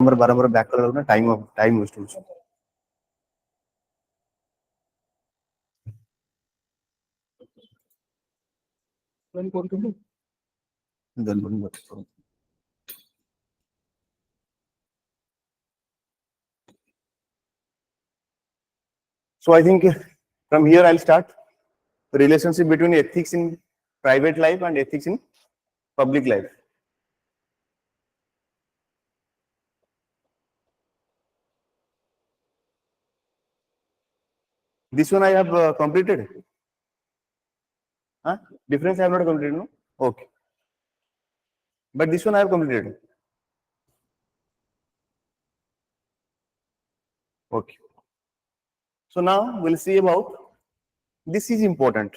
हमर बारंबार बैक कर ना टाइम वेस्ट हो So I think from here I'll start the relationship between ethics in private life and ethics in public life. This one I have completed. Huh? Difference I have not completed, no? Okay. But this one I have completed. Okay. So now we'll see about this is important.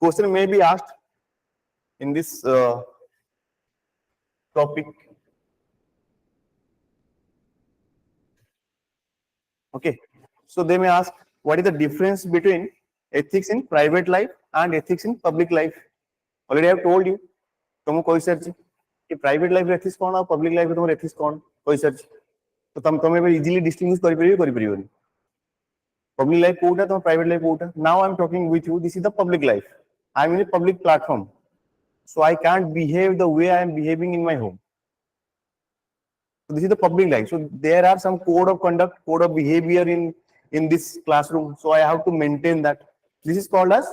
Question may be asked in this topic. Okay. So they may ask, what is the difference between ethics in private life and ethics in public life? Already I have told you. तुमको कोई search कि private life ethics कोन और public life तुम ethics कोन कोई search तो तुम easily distinguish करि परियोनी public life कोटा तुम प्राइवेट लाइफ कोटा now I am talking with you this is the public life I am in a public platform so I can't behave the way I am behaving in my home. So this is the public life. So there are some code of conduct, code of behavior in this classroom, so I have to maintain that. This is called as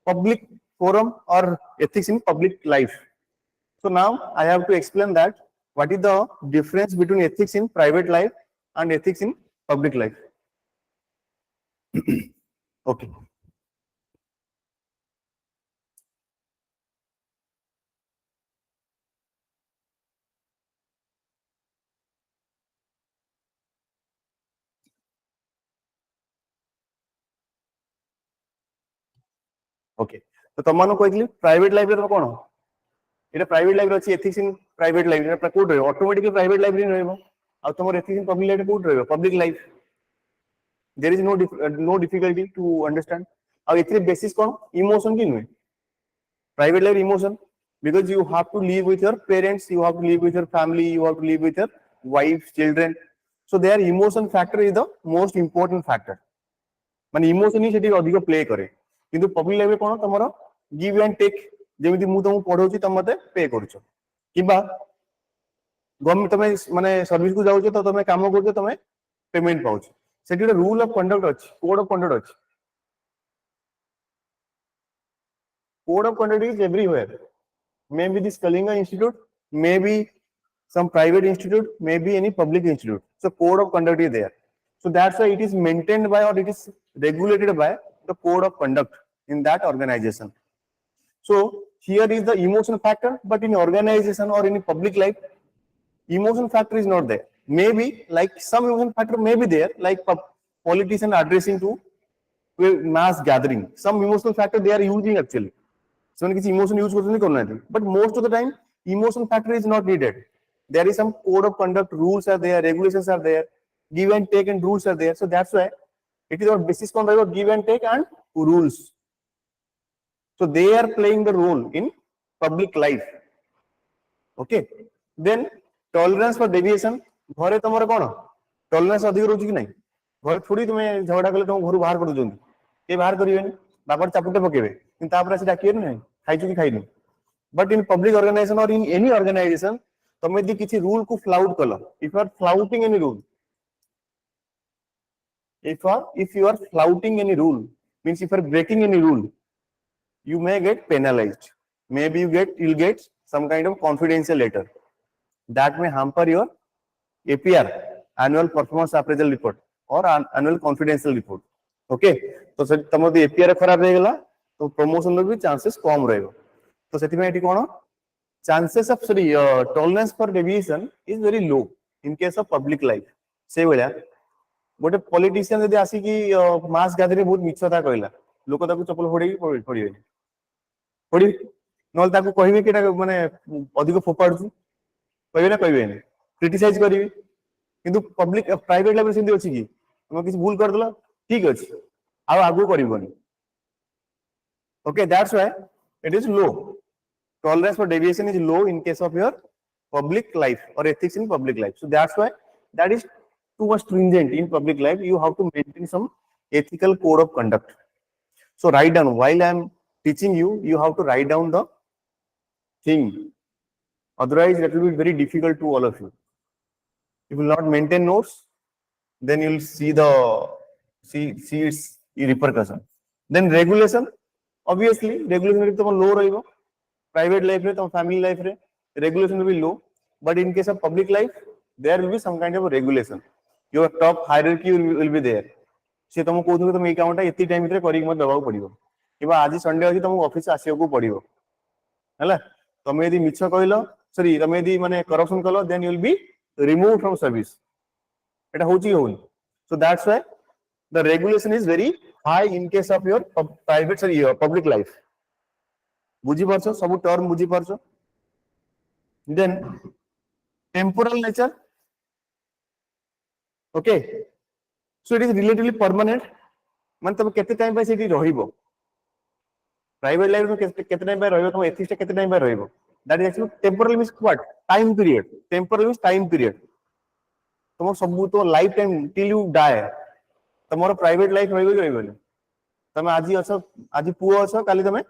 public forum or ethics in public life. So now I have to explain that what is the difference between ethics in private life and ethics in public life. Okay. Okay. So तुम कहली private life रे कोन एटा private life अछि ethics in private life एटा code रे automatically private life रे रहबो आ तुमर ethics in public life code रहबो public life there is no difficulty to understand आ एथरे बेसिस कोन इमोशन की नुय private life emotion because you have to live with your parents, you have to live with your family, you have to live with your wife, children, so their emotion factor is the most important factor माने emotion ही सेठी अधिक play करे किंतु public life कोन तमरो give and take जेमिति मु तुम पढौची तुम मते पे करछो किबा गवर्नमेंट तमे माने सर्विस को जाउछो तो तमे काम करछो तमे पेमेंट पाउछ सेठी रूल ऑफ कंडक्ट अछि कोड ऑफ कंडक्ट अछि code of conduct is everywhere. Maybe this Kalinga Institute, maybe some private institute, maybe any public institute. So code of conduct is there. So that's why it is maintained by or it is regulated by the code of conduct in that organization. So here is the emotion factor, but in organization or in public life, emotion factor is not there. Maybe like some emotion factor may be there, like politician addressing to mass gathering. Some emotional factor they are using actually. So किसी emotion use करते नहीं करना है, but most of the time emotion factor is not needed. There is some code of conduct, rules are there, regulations are there, give and take and rules are there. So that's why it is our basis on the give and take and rules. So they are playing the role in public life. Okay. Then tolerance for deviation. घरे तमरे कोन tolerance अधिक रोज कि नहीं घरे थोड़ी तुम्हें झगड़ा कले तुम घर बाहर कर दोजों के बाहर करिवेनी बापर चापुटे पकेबे किंतु तापर से डाकिए नहीं खाइछु कि खाइनु बट इन पब्लिक ऑर्गेनाइजेशन और इन एनी ऑर्गेनाइजेशन तमे यदि किछि रूल को फ्लाउट कलो if you are flouting any rule if you are flouting any rule means if you are breaking any rule you may get penalized, maybe you'll get some kind of confidential letter that may hamper your APR, annual performance appraisal report or annual confidential report. Okay, तो तुम APR खराब रह गला तो promotion भी chances कम रहेगा तो सेति में eighty cone chances of sorry tolerance for deviation is very low in case of public life से बेला गोटे पॉलिटिशियन यदि आसी कि मास गैदरिंग बहुत मिछता कहला लोक ताको चपल फोड़ी फोड़ी फोड़ी नल ताको कहिबे कि माने अधिक फोपाडछु कहबे ना कहबे नहीं क्रिटिसाइज करिवे किंतु पब्लिक प्राइवेट लेवल सिंधी अछि कि तुम किछ भूल कर देला ठीक अछि आ आगु करिवनी. Okay, that's why it is low. Tolerance for deviation is low in case of your public life or ethics in public life. So that's why that is too much stringent in public life. You have to maintain some ethical code of conduct. So write down, while I'm teaching you, you have to write down the thing. Otherwise, that will be very difficult to all of you. If you will not maintain notes, then you'll see its repercussion. Then regulation, obviously, regulation will be low rahibo. Private life re, family life re, regulation will be low. But in case of public life, there will be some kind of a regulation. Your top hierarchy will be there. से तुम कहूँ तुम ये कामटा एति time भितर करिक मत दबाव पड़िबो किबा आज संडे अछि तुम ऑफिस आसियाको पड़िबो हला तुम यदि मिछ कहलो सॉरी तुम यदि माने करप्शन कलो then you will be remove from service एटा होची होउन so that's why the regulation is very high in case of your private sorry public life बुझी परछो सब टर्म बुझी परछो then temporal nature okay so it is relatively permanent मान तुम केते टाइम पे सेठी रहिबो प्राइवेट लाइफ में केते टाइम पे रहिबो तुम एथिक्स केते टाइम पे रहिबो that is actually temporal means what time period temporal means time period तुम सब तो life time till you die तुमरो प्राइवेट लाइफ रहिबो तुम आज पुओ अछो काली तुम you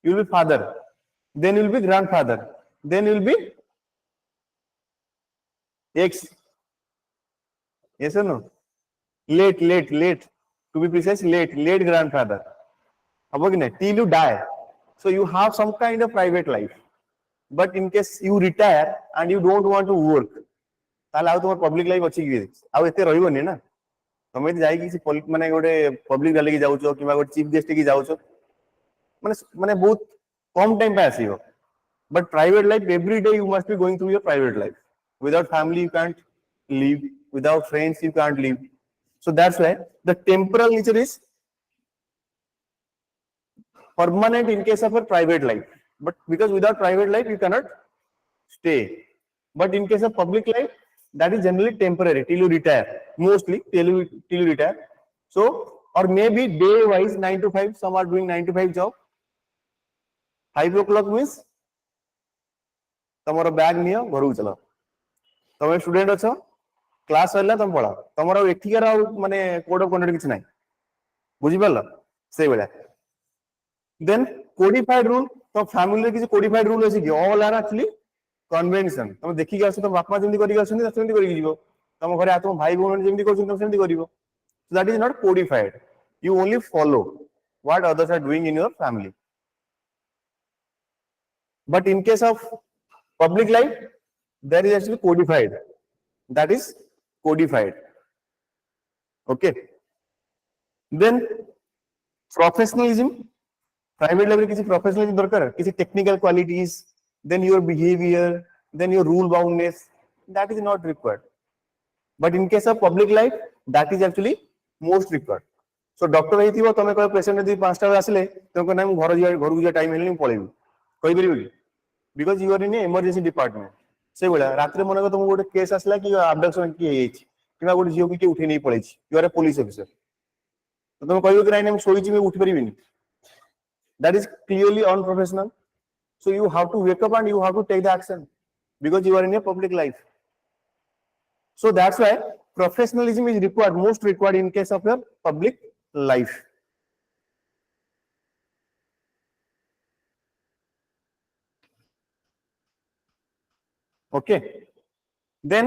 will be father then you will be grandfather then you will be x yes or no late to be precise late grandfather till you die so you have some kind of private life but in case you retire and you don't want to work ताले आउ तुम public life अछि कि आउ एते रहिबोनी ना तुम यदि जाई कि माने गोटे पब्लिक रैली की जाउछो किबा गोटे चीफ गेस्ट की जाउछो माने बहुत कम टाइम पे आसीबो but private life every day you must be going through your private life without family you can't live without friends you can't live so that's why the temporal nature is permanent in case of a private life but because without private life you cannot stay but in case of public life that is generally temporary till you retire mostly till you retire so or maybe day wise 9 to 5 some are doing 9 to 5 job 5 o'clock means तमरो bag नियो घरु चलो तमे student अछो class होला तुम पढ़ा तुमरो एथिकार माने कोड ऑफ कंडक्ट किछ नाही बुझी परला से बेला देन कोडिफाइड रूल तो फैमिली रे किछ कोडिफाइड रूल अछि कि ऑल आर एक्चुअली कन्वेंशन तुम देखि के आसो तो बापा जेंति करि आसो सेंति करि जीवो तुम घरे तुम भाई बहन जेंति करछन तुम सेंति करिवो so that is not codified you only follow what others are doing in your family but in case of public life that is actually codified that is codified okay then professionalism private life किसी professionalism दरकार किसी technical qualities then your behavior then your rule boundness that is not required but in case of public life that is actually most required so doctor है थी वो तुम्हें कोई patient यदि 5टा बजे आसले तुमको ना घर को टाइम हेले नहीं पळेबी कहि परिबो कि because you are in a emergency department से बोला रात रे मन को तुम गोटे केस आसला कि abduction की हेइ छि किबा गोटे जियो की उठे नहीं पड़ै छि you are a police officer तो तुम कहबो कि नहीं मैं सोई छि मैं उठ परिबिनी that is clearly unprofessional so you have to wake up and you have to take the action because you are in a public life so that's why professionalism is required most required in case of your public life okay then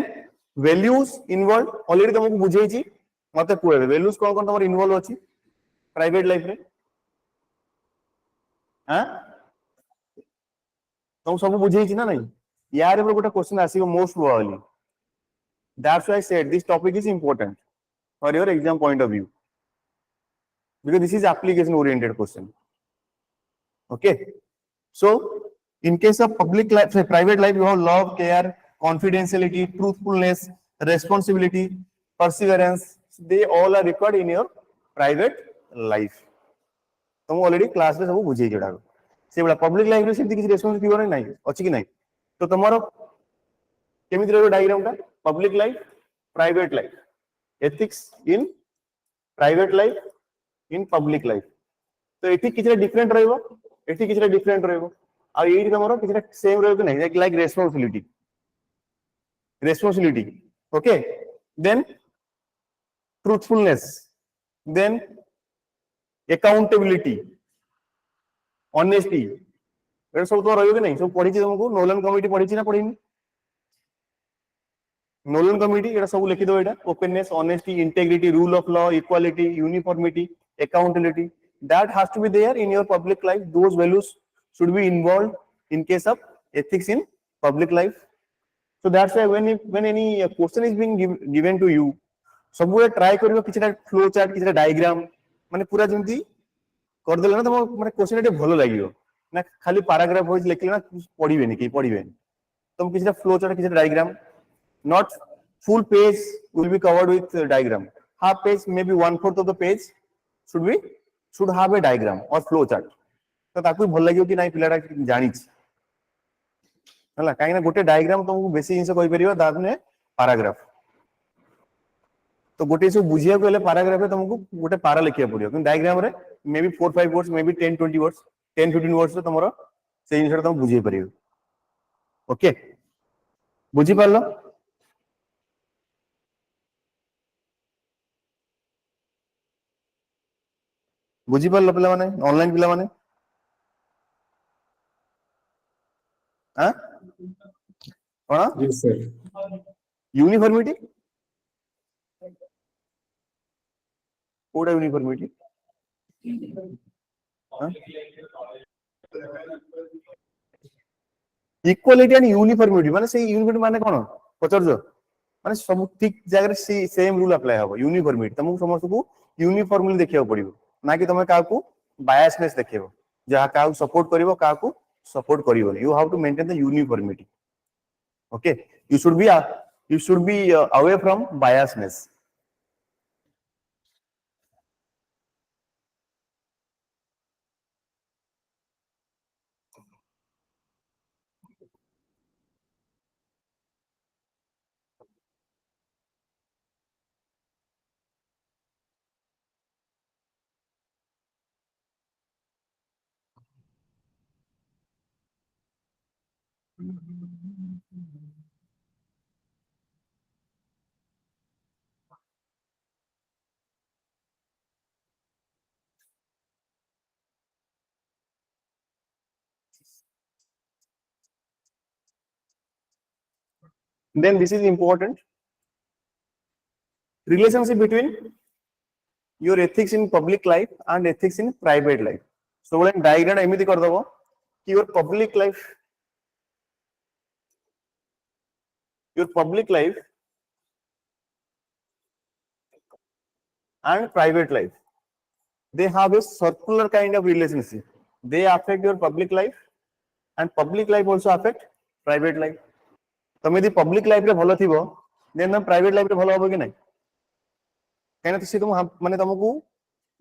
values involved already तुमको बुझेई छी मते कोए values कोन तमर involve अछि private life रे हां तुम सब बुझेई छी ना नहीं यार रे गोटे क्वेश्चन आसीबो most probably that's why I said this topic is important for your exam point of view because this is application oriented question okay so in case of public life say private life you have love care confidentiality truthfulness responsibility perseverance they all are required in your private life तुम already class रे सब बुझेई जडा से बला public life रे सेति किछ responsibility नहीं अछि कि नहीं तो तुम्हारो केमिति रो डायग्राम टा public life private life ethics in private life in public life तो एथि किछ डिफरेंट रहइबो एथि किछ डिफरेंट रहइबो आ एठी तमरो किछटा सेम रहबो कि नहीं like responsibility okay then truthfulness then accountability honesty ये सब तो रहबो कि नहीं सब पढी छी तुमको नोलन कमिटी पढी छी ना पढीनी नोलन कमिटी ये सब लिखि दो एटा openness honesty integrity rule of law equality uniformity accountability that has to be there in your public life those values should be involved in case of ethics in public life so that's why when any question is being given to you सब try करियो किछटा flow chart किछटा diagram माने पूरा जेंती कर देला ना तुम माने क्वेश्चन एटे भलो लागियो ना खाली पैराग्राफ होइज लिखले ना पढिबेनी के पढिबेनी तुम किछटा फ्लो चार्ट किछटा diagram not full page will be covered with diagram half page maybe 1/4 of the page should have a diagram or flow chart तो ताकू भल लागियो कि नाही पिलाटा जानि छी हला काहे ना गोटे डायग्राम तुमको बेसी जिंस कहि परिबो दाने पैराग्राफ तो गोटे से बुझिया को ले पैराग्राफ रे तुमको गोटे पारा लिखिया पड़ियो कि डायग्राम रे may be 4-5 words may be 10-20 words 10-15 words रे तुमरो से जिंस तुम बुझिए परिबो ओके बुझी पारलो बुझी पारलो पिला माने ऑनलाइन पिला माने हां कोन Yes, sir. यूनिफॉर्मिटी कोडा यूनिफॉर्मिटी हां इक्वालिटी एंड यूनिफॉर्मिटी माने से यूनिफॉर्मिटी माने कोन पचरजो माने सब ठीक जगह रे सेम रूल अप्लाई हो यूनिफॉर्मिटी तुमको समस्त को यूनिफॉर्मली देखियो पड़िबो ना कि तुम का को बायसनेस देखियो जहा का सपोर्ट करिवो का को सपोर्ट करिवो you have to maintain the uniformity okay you should be away from biasness then this is important relationship between your ethics in public life and ethics in private life so when diagram एमिति कर दबो कि your public life and private life they have a circular kind of relationship they affect your public life and public life also affect private life तुम यदि public life रे भलो थिबो then तुम प्राइवेट लाइफ रे भलो होबो कि नहीं कहना तो से तुम माने तुमको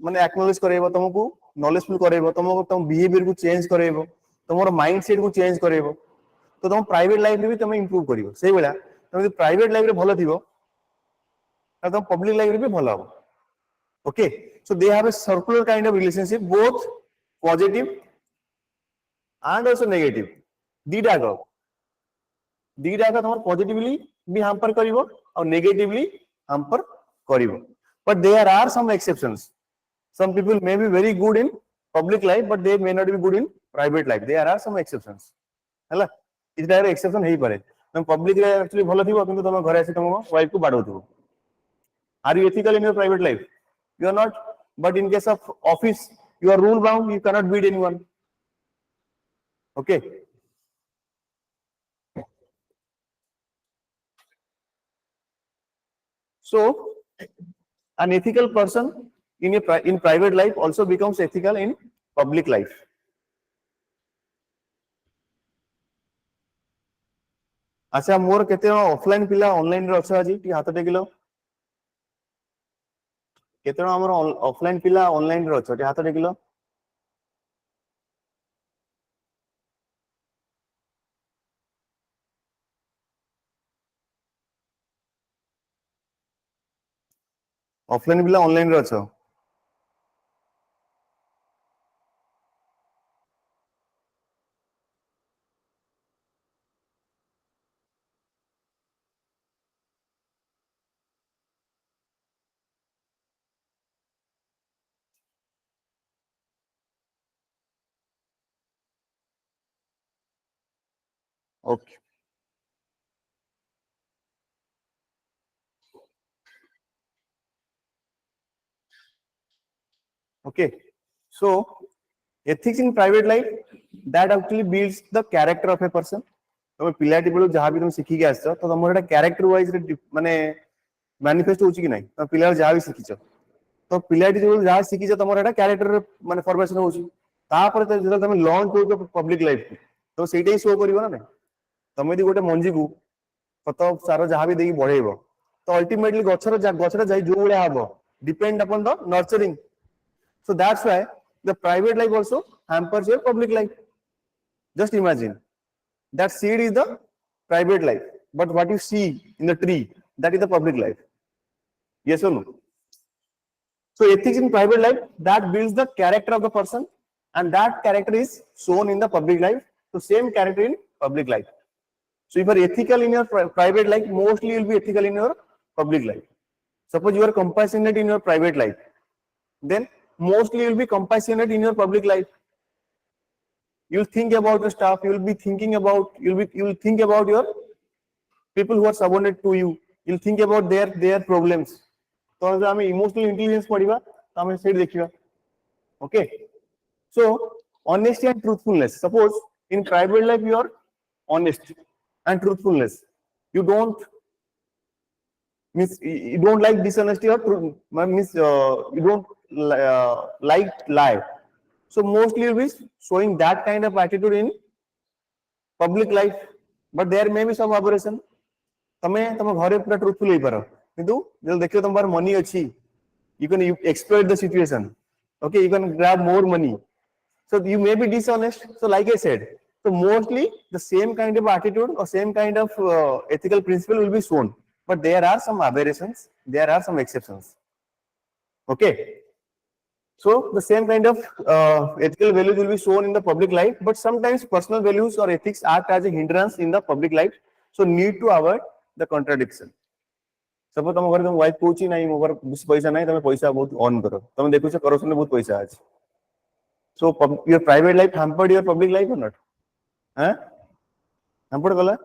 माने एक्नॉलेज करेबो तुमको नॉलेजफुल करेबो तुमको तुम बिहेवियर को चेंज करेबो तुमरो माइंड सेट को चेंज करेबो तो तुम प्राइवेट लाइफ रे भी तुम इंप्रूव करिवो सेही बेला तुम यदि प्राइवेट लाइफ रे भलो थिबो त तुम पब्लिक लाइफ रे भी भलो हो okay so they have a circular kind of relationship both positive and also negative दीटा का तुम पॉजिटिवली भी हैम्पर करिवो और नेगेटिवली हैम्पर करिवो but there are some exceptions some people may be very good in public life but they may not be good in private life there are some exceptions हला इटा रे exception हेई पारे तुम public रे actually भलो थिबो किंतु तुम घरे आसी तुम वाइफ को बाडौथिबो are you ethical in your private life you are not but in case of office you are rule bound you cannot beat anyone okay so an ethical person in private life also becomes ethical in public life अच्छा मोर केते offline पिला online रे अच्छा G T हाथ टेकिलो केते हमर offline पिला online रे अच्छा टी हाथ टेकिलो ऑफलाइन पिला ऑनलाइन रे अच्छा Okay. Okay. So ethics in private life, that actually builds the character of a person. तमे पिलाटी बेलू जहाँ भी तुम सिखी के आसछ तो तुम एटा कैरेक्टर वाइज रे माने मैनिफेस्ट होची कि नहीं तुम पिला जहाँ भी सिखीछ तो पिलाटी जो जहाँ सिखीछ तुम एटा कैरेक्टर माने फॉर्मेशन होची तापर जब तुम लॉन्च हो पब्लिक लाइफ तो सेटा ही शो करिवो ना नहीं तुम यदि गोटे मंजी को खत सार जहाँ भी देकी बढ़ेइबो तो अल्टीमेटली गछर जाई जो भलिया हबो depend upon the nurturing. So that's why the private life also hampers your public life. Just imagine that seed is the private life, but what you see in the tree, that is the public life. Yes or no? So ethics in private life, that builds the character of the person, and that character is shown in the public life. So same character in public life. So if you are ethical in your private life, mostly you will be ethical in your public life. Suppose you are compassionate in your private life, then mostly you will be compassionate in your public life. You will think about the staff, you will be thinking about, you will think about your people who are subordinate to you. You will think about their problems. So as we emotional intelligence पढ़िबा तो हमें set देखिबा. Okay. So honesty and truthfulness. Suppose in private life you are honest and truthfulness. You don't like dishonesty or truth, you don't like lie. So mostly you'll be showing that kind of attitude in public life, but there may be some aberration. तमे तम घरे पूरा truthful होई पारो किंतु जब देखियो तुम पर मनी अछि you can exploit the situation. Okay, you can grab more money. So you may be dishonest. So like I said, so mostly the same kind of attitude or same kind of ethical principle will be shown, but there are some aberrations, there are some exceptions. Okay. So the same kind of ethical values will be shown in the public life, but sometimes personal values or ethics act as a hindrance in the public life. So need to avoid the contradiction. Suppose तुम घर तुम wife पूछी नहीं मोर पैसा नहीं तुम पैसा बहुत ऑन करो तुम देखो से करप्शन में बहुत पैसा आज. So your private life hampered your public life or not? हैं? hampered कला?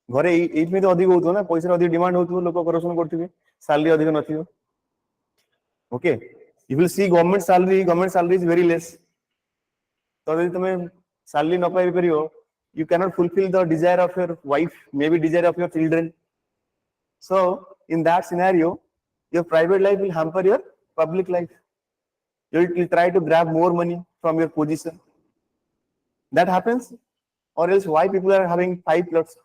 घरे एट में तो अधिक होतो ना पैसा अधिक डिमांड होतो लोक करप्शन करथिबे सैलरी अधिक नथिबो. Okay. You will see government salary is very less. So if you salary not pay you cannot fulfill the desire of your wife, maybe desire of your children. So in that scenario, your private life will hamper your public life. You will try to grab more money from your position. That happens, or else why people are having 5 plots?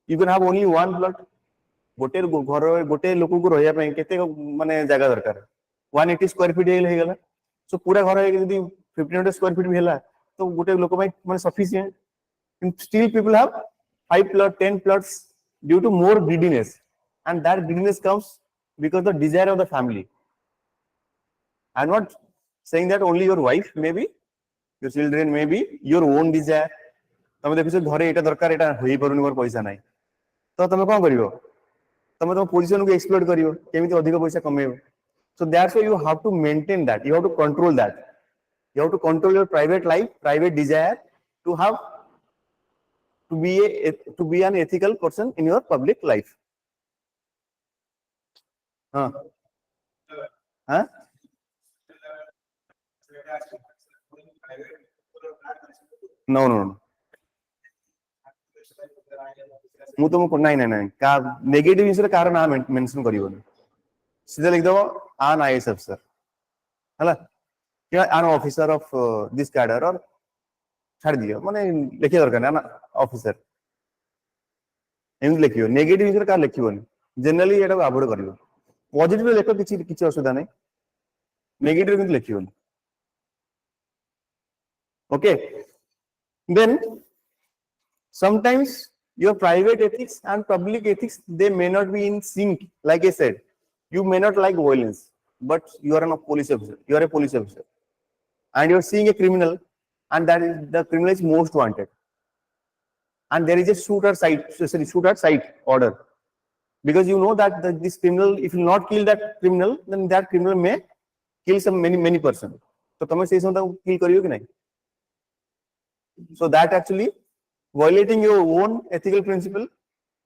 You can have only 1 plot. गोटे घर गोटे लोक को रहिया पई केते माने जगह दरकार 180 स्क्वायर फीट हेल हेगला. सो पूरा घर यदि 1500 स्क्वायर फीट भी हेला तो गोटे लोक पई माने sufficient. Still people have 5 plot 10 plots due to more greediness, and that greediness comes because the desire of the family. I'm not saying that only your wife, maybe your children, maybe your own desire. तमे देखिसो घरे एटा दरकार एटा होई परुनी मोर पैसा नाही तो तमे कोन करिवो तमे तो पोजीशन को एक्सप्लोर करिवो केमिति अधिक पैसा कमेइबो. So that's why you have to maintain that, you have to control that, you have to control your private life, private desire to have to be an ethical person in your public life. Huh? Huh? No. मु तुमको नहीं का negative विषय car ना mention करिवोनी सीधा लिख दो an IAS officer हला क्या an officer of this cadre और छाड़ दियो माने लिखे दरकार ना ऑफिसर एम लिखियो नेगेटिव विषय कार लिखिवोनी जनरली एटा अवॉइड करिवो पॉजिटिव लेखो किछि असुविधा नहीं नेगेटिव किंतु लिखिवोनी. Okay, then sometimes your private ethics and public ethics, they may not be in sync. Like I said, you may not like violence, but you are a police officer, you are a police officer, and you are seeing a criminal, and that is the criminal is most wanted, and there is a shoot at sight order, because you know that this criminal, if you not kill that criminal, then that criminal may kill many person. So तमे से किल करियो कि नहीं. So that actually violating your own ethical principle,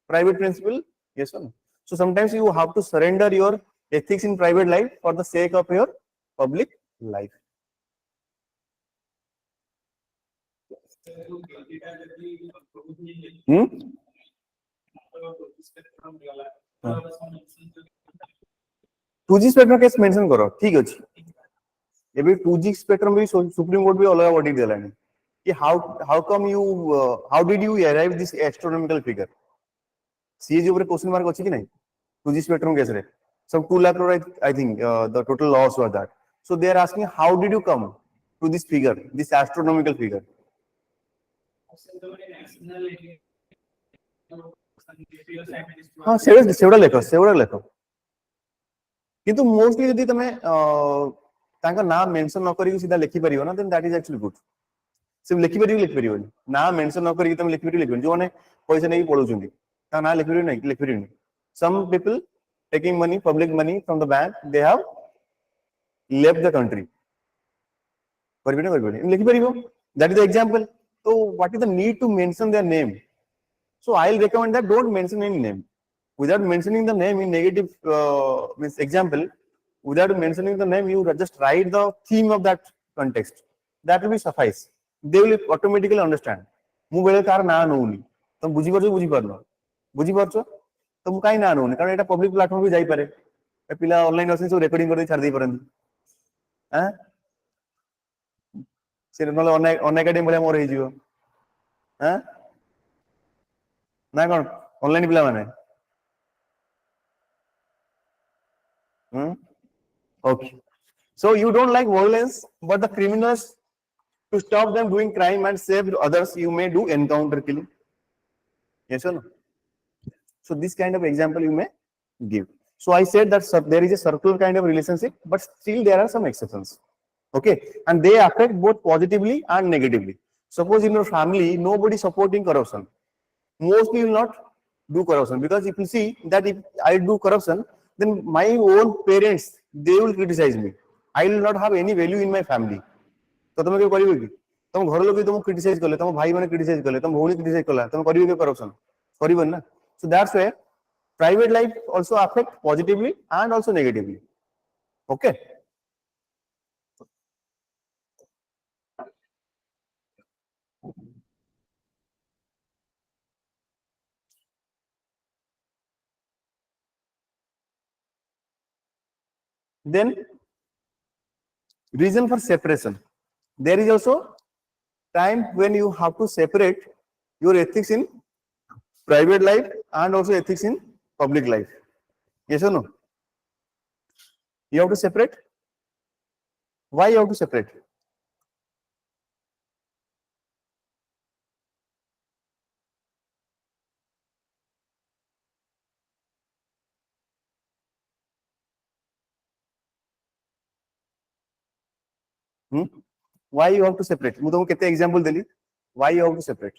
private principle? Yes or no? So sometimes you have to surrender your ethics in private life for the sake of your public life. Hmm? 2G spectrum case mention करो, ठीक अछि. एबे 2G spectrum भी Supreme Court भी अलग verdict देलानी. कि how come you how did you arrive this astronomical figure? CAG ऊपर question mark अछि कि नहीं? 2G spectrum case रे. Some 2 lakh crore I think the total loss was that. So they are asking how did you come to this figure, this astronomical figure? हाँ सेवड़ा लेखो किंतु mostly यदि तमे तांका नाम मेंशन न करी सीधा लिखि परियो ना then that is actually good सिर्फ लिखि परियो ना मेंशन न करी तमे लिखि जो ने पैसा नहीं पळुचंदी ता ना लिखि नहीं some people taking money public money from the bank they have left the country लिखि परियो that is the example. So what is the need to mention their name? So I'll recommend that don't mention any name. Without mentioning the name in negative means example, without mentioning the name, you just write the theme of that context. That will be suffice. They will automatically understand. ମୁଁ ବେଲେ ତାର ନା ନଉନି ତମ ବୁଝି ପାରୁଛ ତ ମୁଁ କାଇଁ ନା ନଉନି କାରଣ ଏଟା ପବ୍ଲିକ ପ୍ଲାଟଫର୍ମ ବି ଯାଇ ପାରେ ପିଲା ଅନଲାइन ଅଛନ୍ତି ସବୁ ରେକର୍डिଂ କରି ଛାଡି ଦେଇ ପାରନ୍ତି ହାं ସେ ନହେଲେ ଅନେକ ଭଳିଆ ମୋର ହେଇଯିବ ହାं ନା କଣ ଅନଲାइन ପିଲା ମାନେ Okay. So you don't like violence, but the criminals, to stop them doing crime and save others, you may do encounter killing. Yes or no? So this kind of example you may give. So I said that there is a circular kind of relationship, but still there are some exceptions. Okay, and they affect both positively and negatively. Suppose in your family nobody supporting corruption, mostly will not do corruption, because if you see that if I do corruption, then my own parents they will criticize me. I will not have any value in my family. तो तुम क्या करियो कि तुम घर लोग तुम criticise करले तुम भाई माने क्रिटिसाइज करले तुम भौणी क्रिटिसाइज करला तुम करियो के करप्शन करिबन ना. So that's why private life also affect positively and also negatively. Okay. Then reason for separation. There is also time when you have to separate your ethics in private life and also ethics in public life. Yes or no? You have to separate. Why you have to separate? Why you have to separate? ମୁଁ तुमको केते example Delhi. Why you have to separate?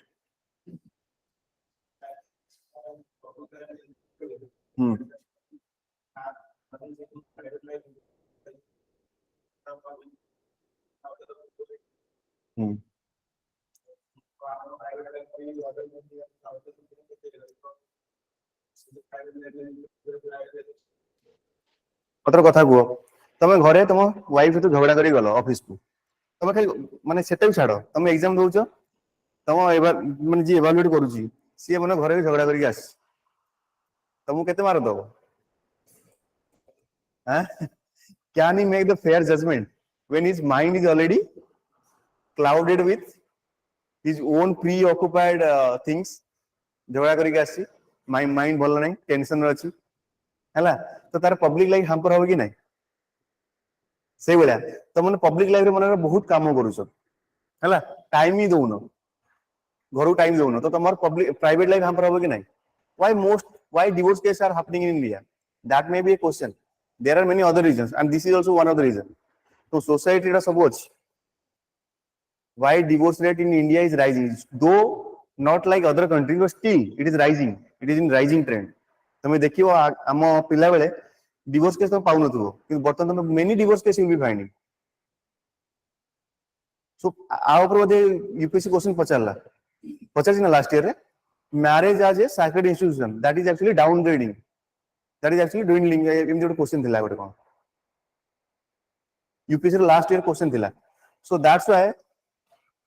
पत्र कथा कुह तमे घरे तुम wife सहित झगड़ा करी गलो ऑफिस को तमे खाली माने सेटा भी छाड़ो तमे एग्जाम दोछ तम माने जी इवैल्यूएट करूची सी माने घरे झगड़ा करी आस तुमको केते मार दबो हैं can he make the fair judgment when his mind is already clouded with his own preoccupied things झगड़ा करी आसी माइंड भल नहीं टेंशन रे अछि हैला तो तार पब्लिक लाइफ हमपर हो कि नहीं से भलिया तो माने पब्लिक लाइफ रे माने बहुत काम करूछ हैला टाइम ही दोनो घर टाइम दोनो तो तमर पब्लिक प्राइवेट लाइफ हमपर हो कि नहीं why divorce cases are happening in India? That may be a question. There are many other reasons and this is also one of the reasons. So society रा सब अछि why divorce rate in India is rising, though not like other countries, but still it is rising. It is in rising trend. तमे देखियो हम पिला बेले divorce case तो पाउ नथुबो कि बर्तन तमे many divorce case will be finding. So आ ऊपर बोधे यूपीएससी क्वेश्चन पचारला पचास ना लास्ट ईयर रे marriage as a sacred institution that is actually downgrading that is actually doing एमती गोटे क्वेश्चन थिला गोटे कोन यूपीएससी लास्ट ईयर क्वेश्चन थिला सो दैट्स व्हाई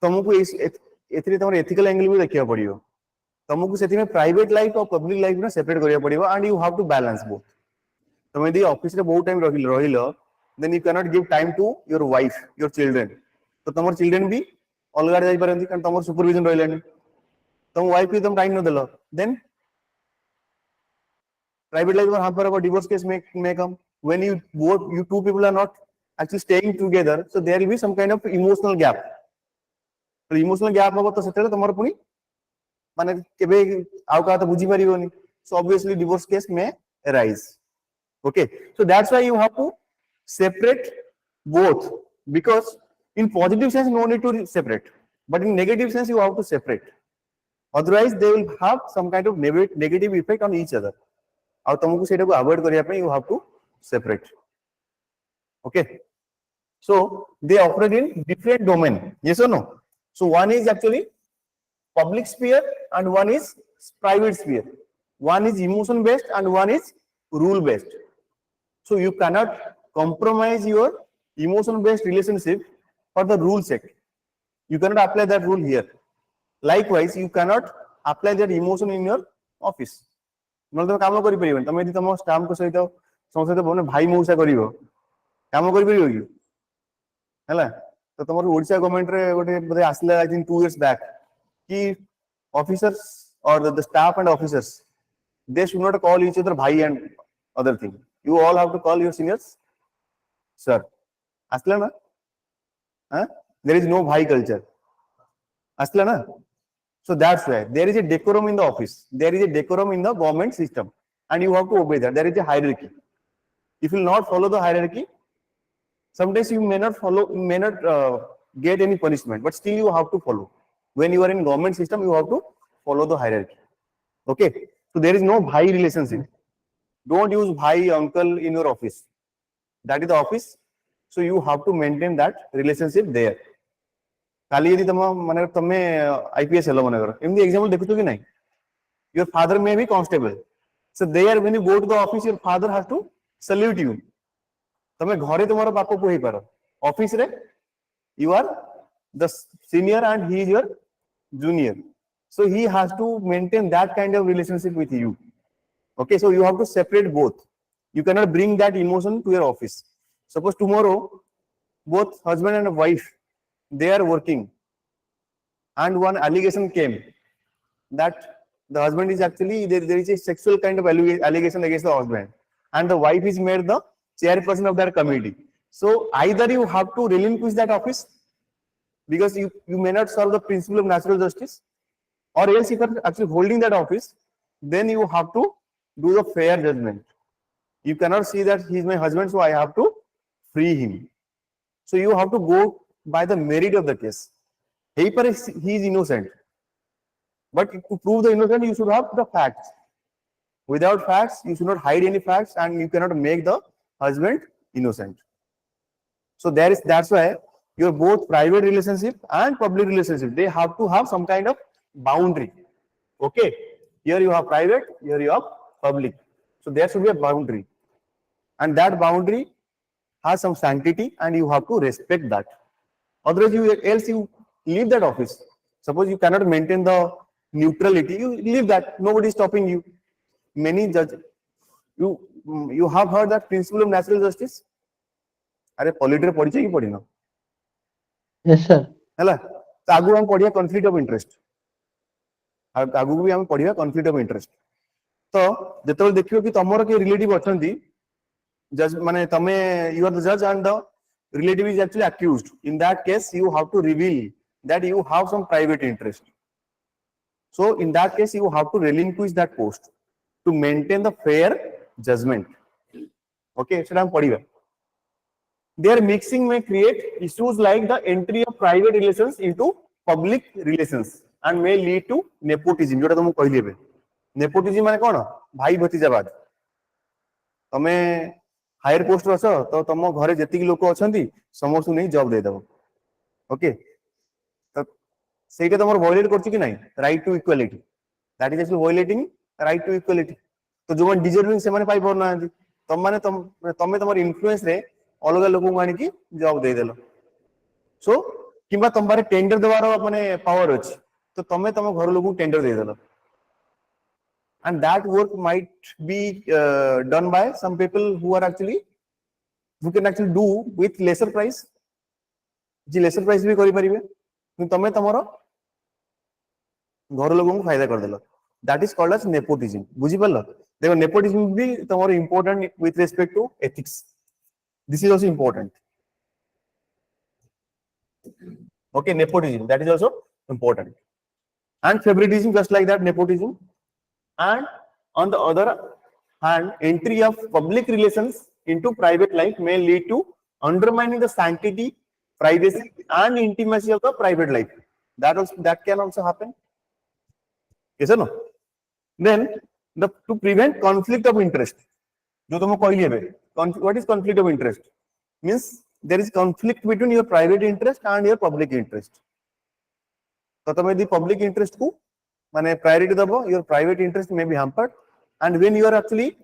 तुमको एथिरे तमर एथिकल एंगल भी देखिया पड़ियो तुमको सेति में प्राइवेट लाइफ और पब्लिक लाइफ ना सेपरेट करिया पड़ियो and you have to balance both तुम यदि ऑफिस रे बहुत टाइम रहिलो then you can not give time to your wife your children तो तमर चिल्ड्रन भी अलग जाई परंती कारण तमर सुपरविजन रहिलानी तुम वाइफ भी तुम टाइम न देलो then private life or hamper about divorce case may come when you two people are not actually staying together so there will be some kind of emotional gap so emotional gap hobo to setele tomar puni mane kebe au ka to buji pariboni so obviously divorce case may arise okay so that's why you have to separate both because in positive sense no need to separate but in negative sense you have to separate otherwise they will have some kind of negative effect on each other और तुमको सेटा को avoid करिया पे you have to separate okay so they operate in different domain yes or no so one is actually public sphere and one is private sphere one is emotion based and one is rule based so you can not compromise your emotion based relationship for the rule sake you cannot apply that rule here likewise you cannot apply that emotion in your office मतलब तुम काम करि परिबन तुम यदि तुम staff को सहित सहित बोने भाई मौसा करिवो काम करि परिबो कि हैला तो तुम ओडिशा गवर्नमेंट रे गोटे बदे आसला आई थिंक 2 इयर्स बैक कि ऑफिसर्स और the staff and officers they should not call each other भाई and other thing you all have to call your seniors sir आसला ना हां देयर इज नो भाई कल्चर आसला ना So that's why there is a decorum in the office. There is a decorum in the government system, and you have to obey that. There is a hierarchy. If you will not follow the hierarchy, sometimes you may not follow, may not get any punishment, but still you have to follow. When you are in government system, you have to follow the hierarchy. Okay. So there is no bhai relationship. Don't use bhai uncle in your office. That is the office. So you have to maintain that relationship there. काली यदि तुम माने तमे IPS hello माने करो एमदी example देखुतो कि नहीं your father may be constable so there when you go to the office your father has to salute you तमे घरे तुम्हारा बाप को ही पारो ऑफिस रे you are the senior and he is your junior so he has to maintain that kind of relationship with you okay so you have to separate both you can not bring that emotion to your office suppose tomorrow both husband and wife they are working and one allegation came that the husband is actually there is a sexual kind of allegation against the husband and the wife is made the chairperson of that committee so either you have to relinquish that office because you may not serve the principle of natural justice or else if you are actually holding that office then you have to do the fair judgment you cannot see that he is my husband so I have to free him so you have to go by the merit of the case. He is innocent. But to prove the innocent, you should have the facts. Without facts, you should not hide any facts and you cannot make the husband innocent. So that's why your both private relationship and public relationship, they have to have some kind of boundary. Okay. Here you have private, here you have public. So there should be a boundary. And that boundary has some sanctity and you have to respect that. Otherwise, you leave that office. Suppose you cannot maintain the neutrality, you leave that. Nobody is stopping you. Many judges, you have heard that principle of natural justice. अरे polity रे पढ़िছে कि पढ़िनो? Yes sir. हैला तो आगु हम पढ़िया conflict of interest आगु भी हम पढ़िया कॉन्फ्लिक्ट ऑफ इंटरेस्ट तो जेतबे देखियो कि तमरो के रिलेटिव अछंती जज माने तमे यू आर द जज and the relative is actually accused. In that case, you have to reveal that you have some private interest. So, in that case, you have to relinquish that post to maintain the fair judgment. Okay, so I'm padiva. Their mixing may create issues like the entry of private relations into public relations and may lead to nepotism. जोटा तुमको कहली बे nepotism माने कोन भाई भतीजावाद तमे higher post रस तो तुम घरे जेतिक लोक अच्छा समस्त नहीं जॉब दे दब ओके ସେଇଟା ତମର ଭାয়োଲେଟ୍ କରୁଛି କି ନାହିଁ right to equality, that is actually violating right to equality. तो जो डिजर्विंग से माने पाई परना तमने तमे तमर इन्फ्लुएंस रे अलग लोक को आनी की जॉब दे देलो। सो किबा तम बारे टेंडर देवार माने पावर अछि, तो तमे तम घर लोक को टेंडर दे देलो, and that work might be done by some people who are actually who can actually do with lesser price, जी लेसर प्राइस भी करि परिबे, तमे तमरो घर लोगों को फायदा कर देलो, that is called as nepotism. बुझी परलो? देखो नेपोटिज्म भी तमरो important with respect to ethics, this is also important. Okay, nepotism that is also important, and favoritism just like that, nepotism। And on the other hand, entry of public relations into private life may lead to undermining the sanctity, privacy and intimacy of the private life, that can also happen, yes or no? Then to prevent conflict of interest, जो तुम कहली हेबे, what is conflict of interest? Means there is conflict between your private interest and your public interest। तो तुम यदि public interest को माने priority दबो, your private interest may be hampered, and when you are actually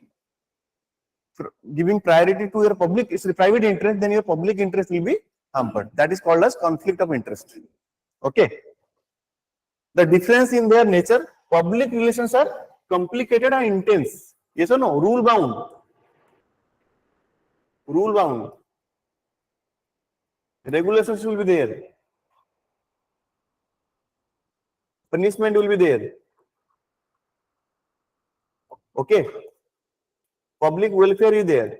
giving priority to your private interest, then your public interest will be hampered, that is called as conflict of interest। Okay, the difference in their nature, public relations are complicated and intense, yes or no? Rule bound, regulations will be there, punishment will be there, okay, public welfare is there,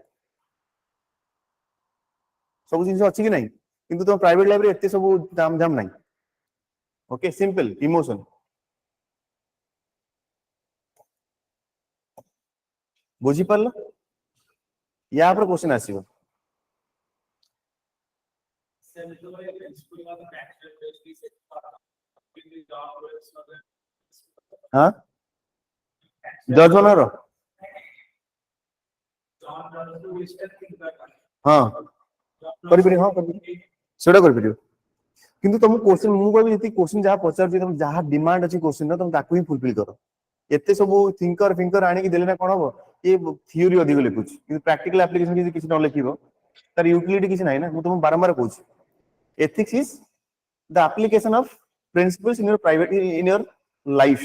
सब जिन अच्छी कि नहीं, किंतु तुम private life रे एते सब दाम दाम नहीं। Okay, simple emotion. बुझी परल? या पर क्वेश्चन आसीबो। हां, जज ओनर हां करि परि, हां करि सेडा करि परि, किंतु तुम क्वेश्चन मु कहबी जति क्वेश्चन जहा पचार तुम जहा डिमांड अछि क्वेश्चन न तुम ताकू ही फुलफिल करो। एते सब थिंकर आनी की देले ना कोन हो, ये थ्योरी अधिक लिखुछ, किंतु प्रैक्टिकल एप्लीकेशन किसी न लिखिबो तार यूटिलिटी किसी नाही ना। मु तुम बारंबार कहूछ, ethics is the application of principles in your private, in your life,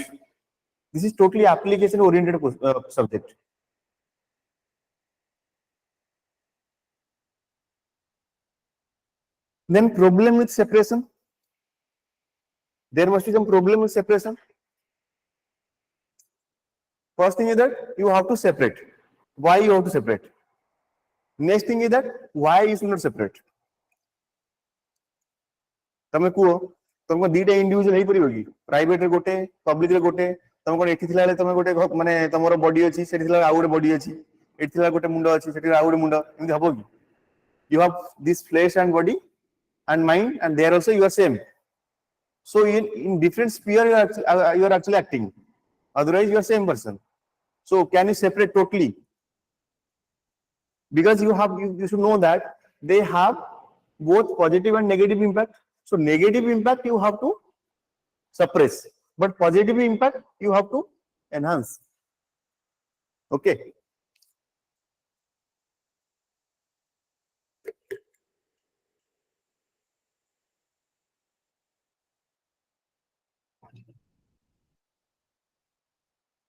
this is totally application oriented subject। Then problem with separation, there must be some problem with separation। First thing is that you have to separate, why you have to separate, next thing is that why you should not separate। तमे को तुमको दीटा individual हे परिबो की, private रे गोटे, public रे गोटे, तुम कोन एठी थिला ले तुम गोटे माने तमरो बॉडी अछि, सेठी थिला आउ गोटे बॉडी अछि, एठी थिला गोटे मुंडो अछि, सेठी आउ गोटे मुंडो, एमि हबो की? You have this flesh and body and mind, and there also you are same। So in different sphere you are actually acting, otherwise you are same person। So can you separate totally? Because you should know that they have both positive and negative impact। So negative impact you have to suppress, but positive impact you have to enhance। Okay,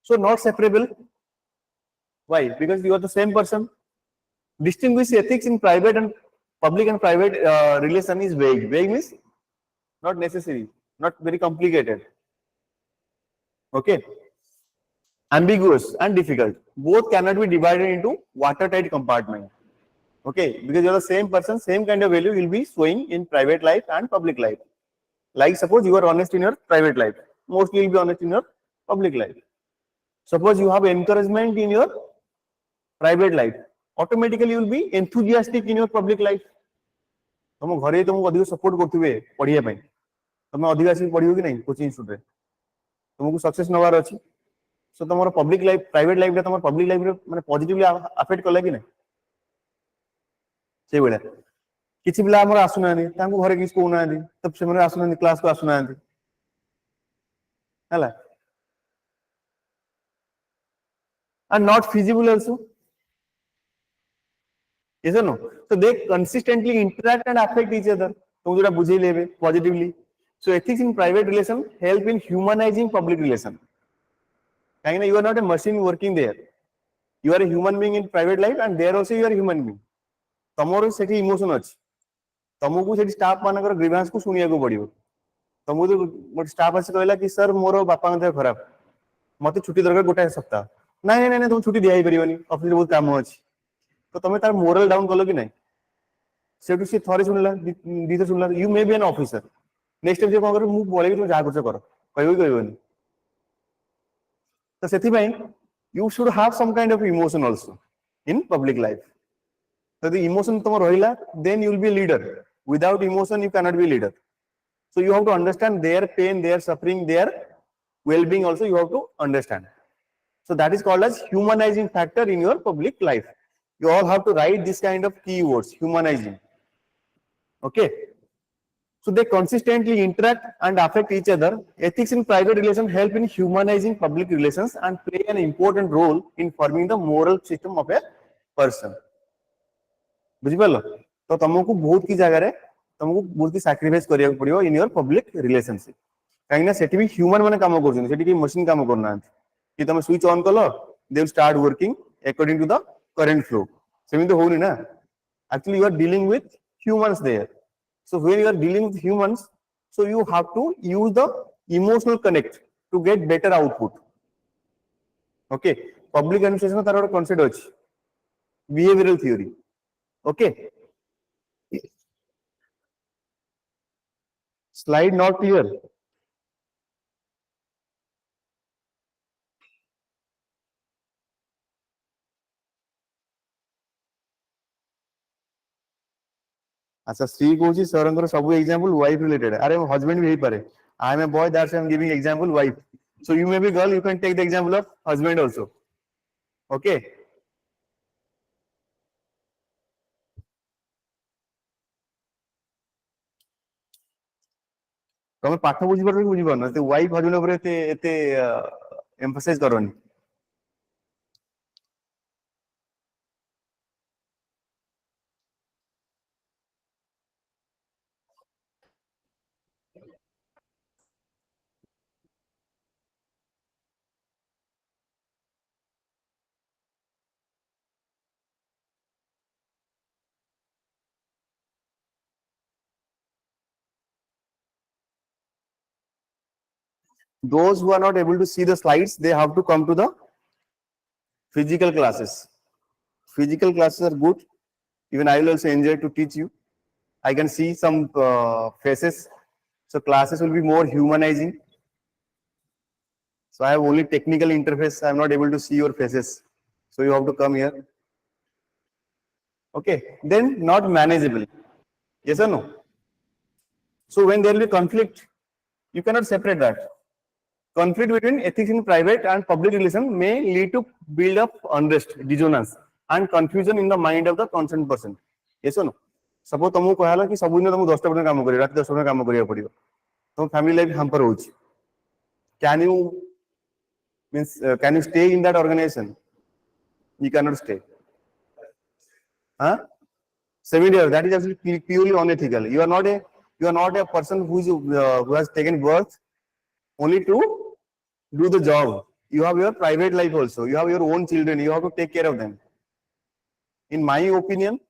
so not separable, why? Because you are the same person। Distinguish ethics in private and public and private relation is vague means not necessary, not very complicated। Okay, ambiguous and difficult, both cannot be divided into watertight compartment। Okay, because you are the same person, same kind of value will be showing in private life and public life। Like suppose you are honest in your private life, mostly you will be honest in your public life। Suppose you have encouragement in your private life, automatically you will be enthusiastic in your public life। तुम घरे तुमको अधिक support करथिबे पढिया पई, तुम अधिक आसी पढियो कि नहीं कोचिंग इंस्टीट्यूट रे, तुमको सक्सेस नवार अछि। सो तुमरो पब्लिक लाइफ, प्राइवेट लाइफ रे तुम पब्लिक लाइफ रे माने पॉजिटिवली अफेक्ट करला कि नहीं? से बेला किछि पिला हमर आसुना नहीं, तांको घरे किछ कोना नहीं, तब से हमर आसुना नहीं, क्लास को आसुना नहीं, Hala. And not feasible also. Yes or no? So they consistently interact and affect each other. तुम जोड़ा बुझे लेवे positively. So ethics in private relation help in humanizing public relation. Kaina, you are not a machine working there. You are a human being in private life, and there also you are a human being. तमोर सेठी emotion अछि. तमको सेठी staff मानकर grievance को सुनिया को पड़ियो. तमको तो मोर स्टाफ आसे कहला कि सर मोर बापा देह खराब. मते छुट्टी दरकार गोटा सप्ताह. नहीं नहीं नहीं तुम छुट्टी दिया ही परिबनी. ऑफिस बहुत काम अछि. तो तमे तार मोरल डाउन कलो कि नहीं. सेठू से थरे सुनला दीदे सुनला you may be an officer. Next time जे कोन कर मु बोले कि तुम जा करछ कर. कहबो कहबोनी. तो सेथि भाई you should have some kind of emotion also in public life. So the emotion tomar rohila, then you will be a leader. Without emotion, you cannot be a leader. So you have to understand their pain, their suffering, their well-being also you have to understand. So that is called as humanizing factor in your public life. You all have to write this kind of keywords, humanizing. Okay. So they consistently interact and affect each other. Ethics in private relations help in humanizing public relations and play an important role in forming the moral system of a person. बुझिपालो तो तुमको बहुत की जगह रे तुमको बहुत की sacrifice करिया पड़ियो इन योर पब्लिक रिलेशनशिप काइना सेठी भी ह्यूमन माने काम करछन सेठी की मशीन काम करना कि तुम स्विच ऑन कलो they will start working according to the current flow सेमी तो होनी ना actually you are dealing with humans there. So when you are dealing with humans, so you have to use the emotional connect to get better output. Okay, public administration तार एक concept अछि, behavioral theory. Okay, slide not clear. अच्छा श्री कोची सरंगर सब example wife related. अरे husband भी पारे. I am a boy, that's why I am giving example wife. So you may be girl, you can take the example of husband also. Okay. तमे पाठ बुझी परबे कि बुझी परना ते वाइफ हस्बैंड ऊपर एते एते एम्फसाइज करनी. Those who are not able to see the slides, they have to come to the physical classes. Physical classes are good. Even I will also enjoy to teach you. I can see some faces. So classes will be more humanizing. So I have only technical interface. I am not able to see your faces. So you have to come here. Okay. Then not manageable. Yes or no? So when there will be conflict, you cannot separate that. Conflict between ethics in private and public relations may lead to build up unrest, dissonance, and confusion in the mind of the concerned person. Yes or no? Suppose तुमको कहला कि सब दिन तुमको 10 टा काम करियो, रात 10 टा काम करिया पड़ियो. तुम फैमिली लाइफ हैम्पर होची. Can you stay in that organization? You cannot stay. Huh? 7 years. That is actually purely unethical. You are not a person who has taken birth only to do the job. You have your private life also. You have your own children. You have to take care of them. In my opinion,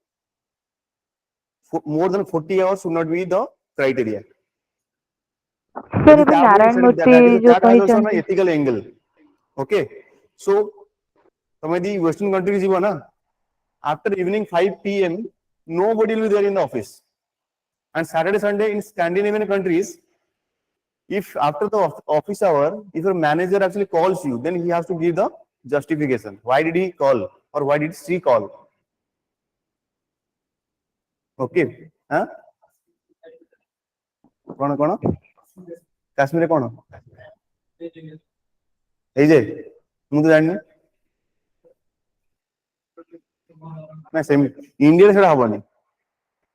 more than 40 hours should not be the criteria. Sir, even Narayan Murthy that has also an ethical angle. Okay. So, the Western countries, after evening 5 p.m., nobody will be there in the office. And Saturday, Sunday in Scandinavian countries, if after the office hour, if your manager actually calls you, then he has to give the justification. Why did he call or why did she call? Okay. Huh? कौन काश्मीर कौन एजे मु तो जानि ना same India से हबनी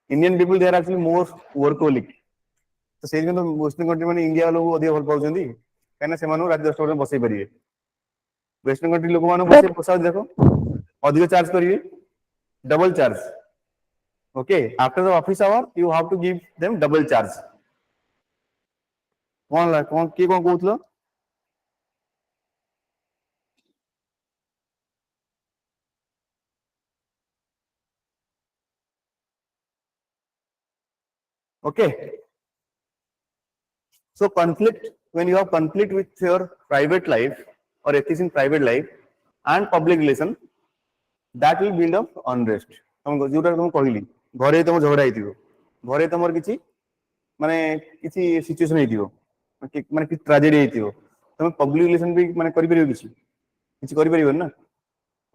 Indian people they are actually more workaholic तो सेही तो वेस्टर्न कंट्री माने इंडिया लोग अधिक भल पाउछंदी कहना से मानो रात 10 बजे बसई परिए वेस्टर्न कंट्री लोक मानो Sir, बसे पोसा देखो अधिक चार्ज करिए double charge okay after the office hour you have to give them double charge कौन किए कौन कहूथलो okay so conflict when you have conflict with your private life or ethics in private life and public relation that will build up unrest हम जोटा तुम कहली घरे तुम झगड़ा हेतिबो घरे तुमर किछि माने किछि सिचुएशन हेतिबो माने कि ट्रेजेडी हेतिबो तुम पब्लिक रिलेशन भी माने करि परियो किछि करि परियो ना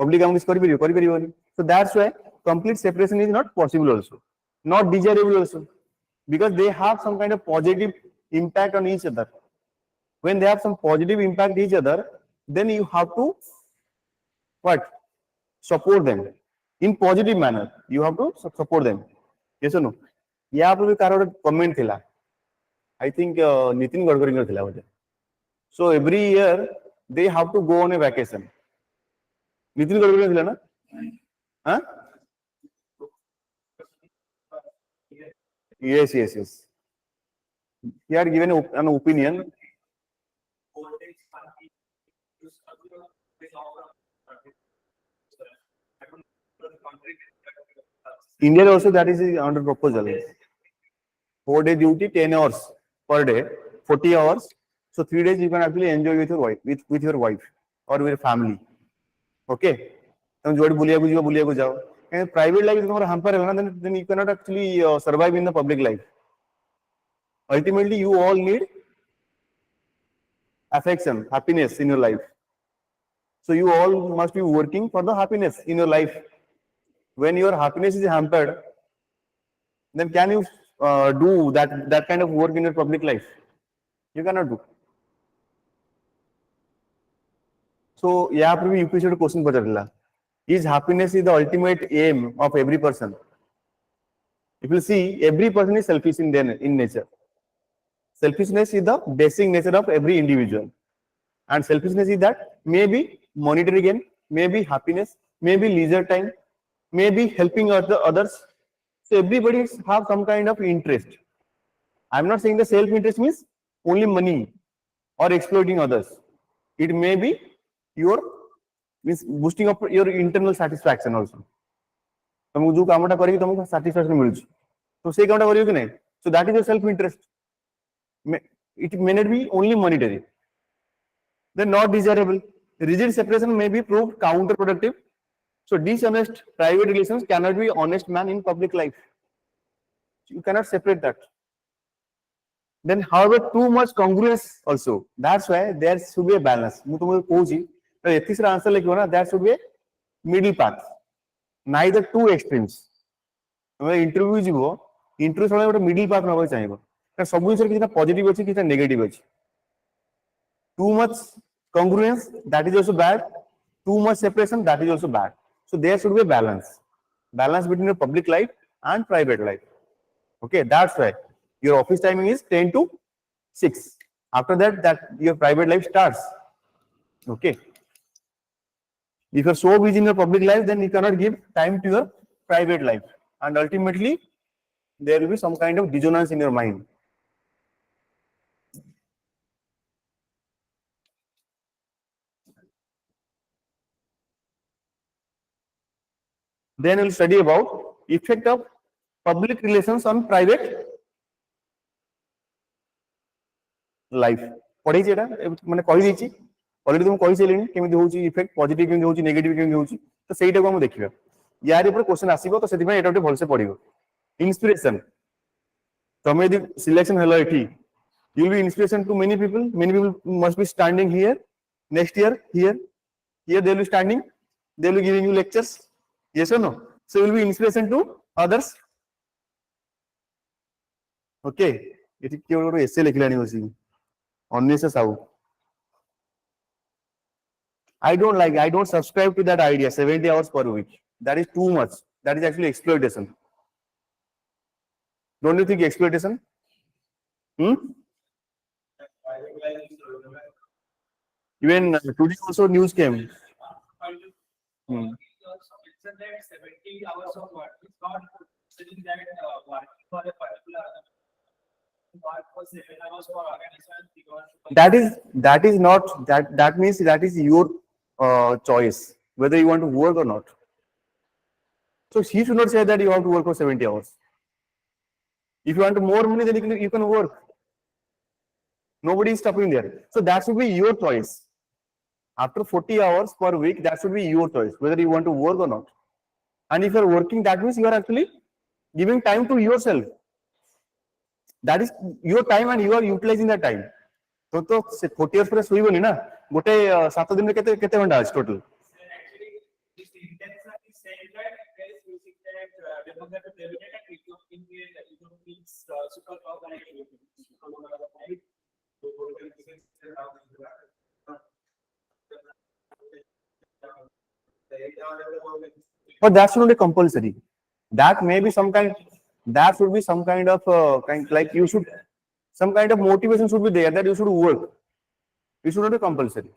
पब्लिक हम किछि करि परियोनी so that's why complete separation is not possible also not desirable also because they have some kind of positive impact on each other when they have some positive impact each other then you have to what support them in positive manner you have to support them yes or no या पर भी car comment थिला I think Nitin Gadkari का थिला बोले so every year they have to go on a vacation Nitin Gadkari थिला ना हाँ yes he had given an opinion India also that is under proposal 4-day duty 10 hours per day 40 hours so 3 days you can actually enjoy with your wife with your wife or with your family okay तुम जोड़ बुलिया को जाओ and private life तुम्हारा hamper है ना then you cannot actually survive in the public life ultimately you all need affection happiness in your life so you all must be working for the happiness in your life when your happiness is hampered then can you do that kind of work in your public life you cannot do so यहाँ पर भी UPSC question पचारला is happiness is the ultimate aim of every person if you see every person is selfish in nature selfishness is the basic nature of every individual and selfishness is that maybe monetary gain maybe happiness maybe leisure time maybe helping others so everybody have some kind of interest I'm not saying the self interest means only money or exploiting others it may be your means boosting up your internal satisfaction also तुमको जो कामटा करी तुमको satisfaction मिलुछ तो से कामटा करियो कि नहीं so that is your self interest it may not be only monetary then not desirable rigid separation may be proved counterproductive so dishonest private relations cannot be honest man in public life you cannot separate that then however too much congruence also that's why there should be a balance mu tumo kohchi ethics ra answer lekhibo na that should be a middle path neither two extremes तुम interview जीवो interview समय गोटे middle path नबा चाहिबो कारण सब जिंस किछना positive अछि किछना negative अछि too much congruence that is also bad too much separation that is also bad so there should be a balance between your public life and private life okay that's why your office timing is 10 to 6 after that your private life starts okay if you're so busy in your public life then you cannot give time to your private life and ultimately there will be some kind of dissonance in your mind then we'll study about effect of public relations on private life पढ़ी जेटा माने कहि देछि already तुम कहि सेलिनी केमिति होउची effect positive केमिति होउची नेगेटिव केमिति होउची तो सेइटा को हम देखिबा यार ऊपर क्वेश्चन आसीबो तो सेति में एटा भल से पढिबो इंस्पिरेशन तमे यदि सिलेक्शन हलो एठी you will be inspiration to many people must be standing here next year here they will be standing they will be giving you lectures yes or no so you will be inspiration to others okay एठी केवल गोटे एसे लिखलानी होसी Anne's साउ I don't subscribe to that idea 70 hours per week that is too much that is actually exploitation don't you think exploitation Even today also news came. Hmm. That is not that means that is your choice whether you want to work or not. So he should not say that you have to work for 70 hours. If you want more money, then you can work. Nobody is stopping there. So that should be your choice. After 40 hours per week, that should be your choice whether you want to work or not. And if you are working, that means you are actually giving time to yourself. That is your time and you are utilizing that time. तो 40 years पर सोईबनी ना गोटे 7 दिन में केते केते घंटा अछि total but that's not a compulsory. That may be some kind, that should be some kind of like you should, some kind of motivation should be there that you should work. It should not be compulsory.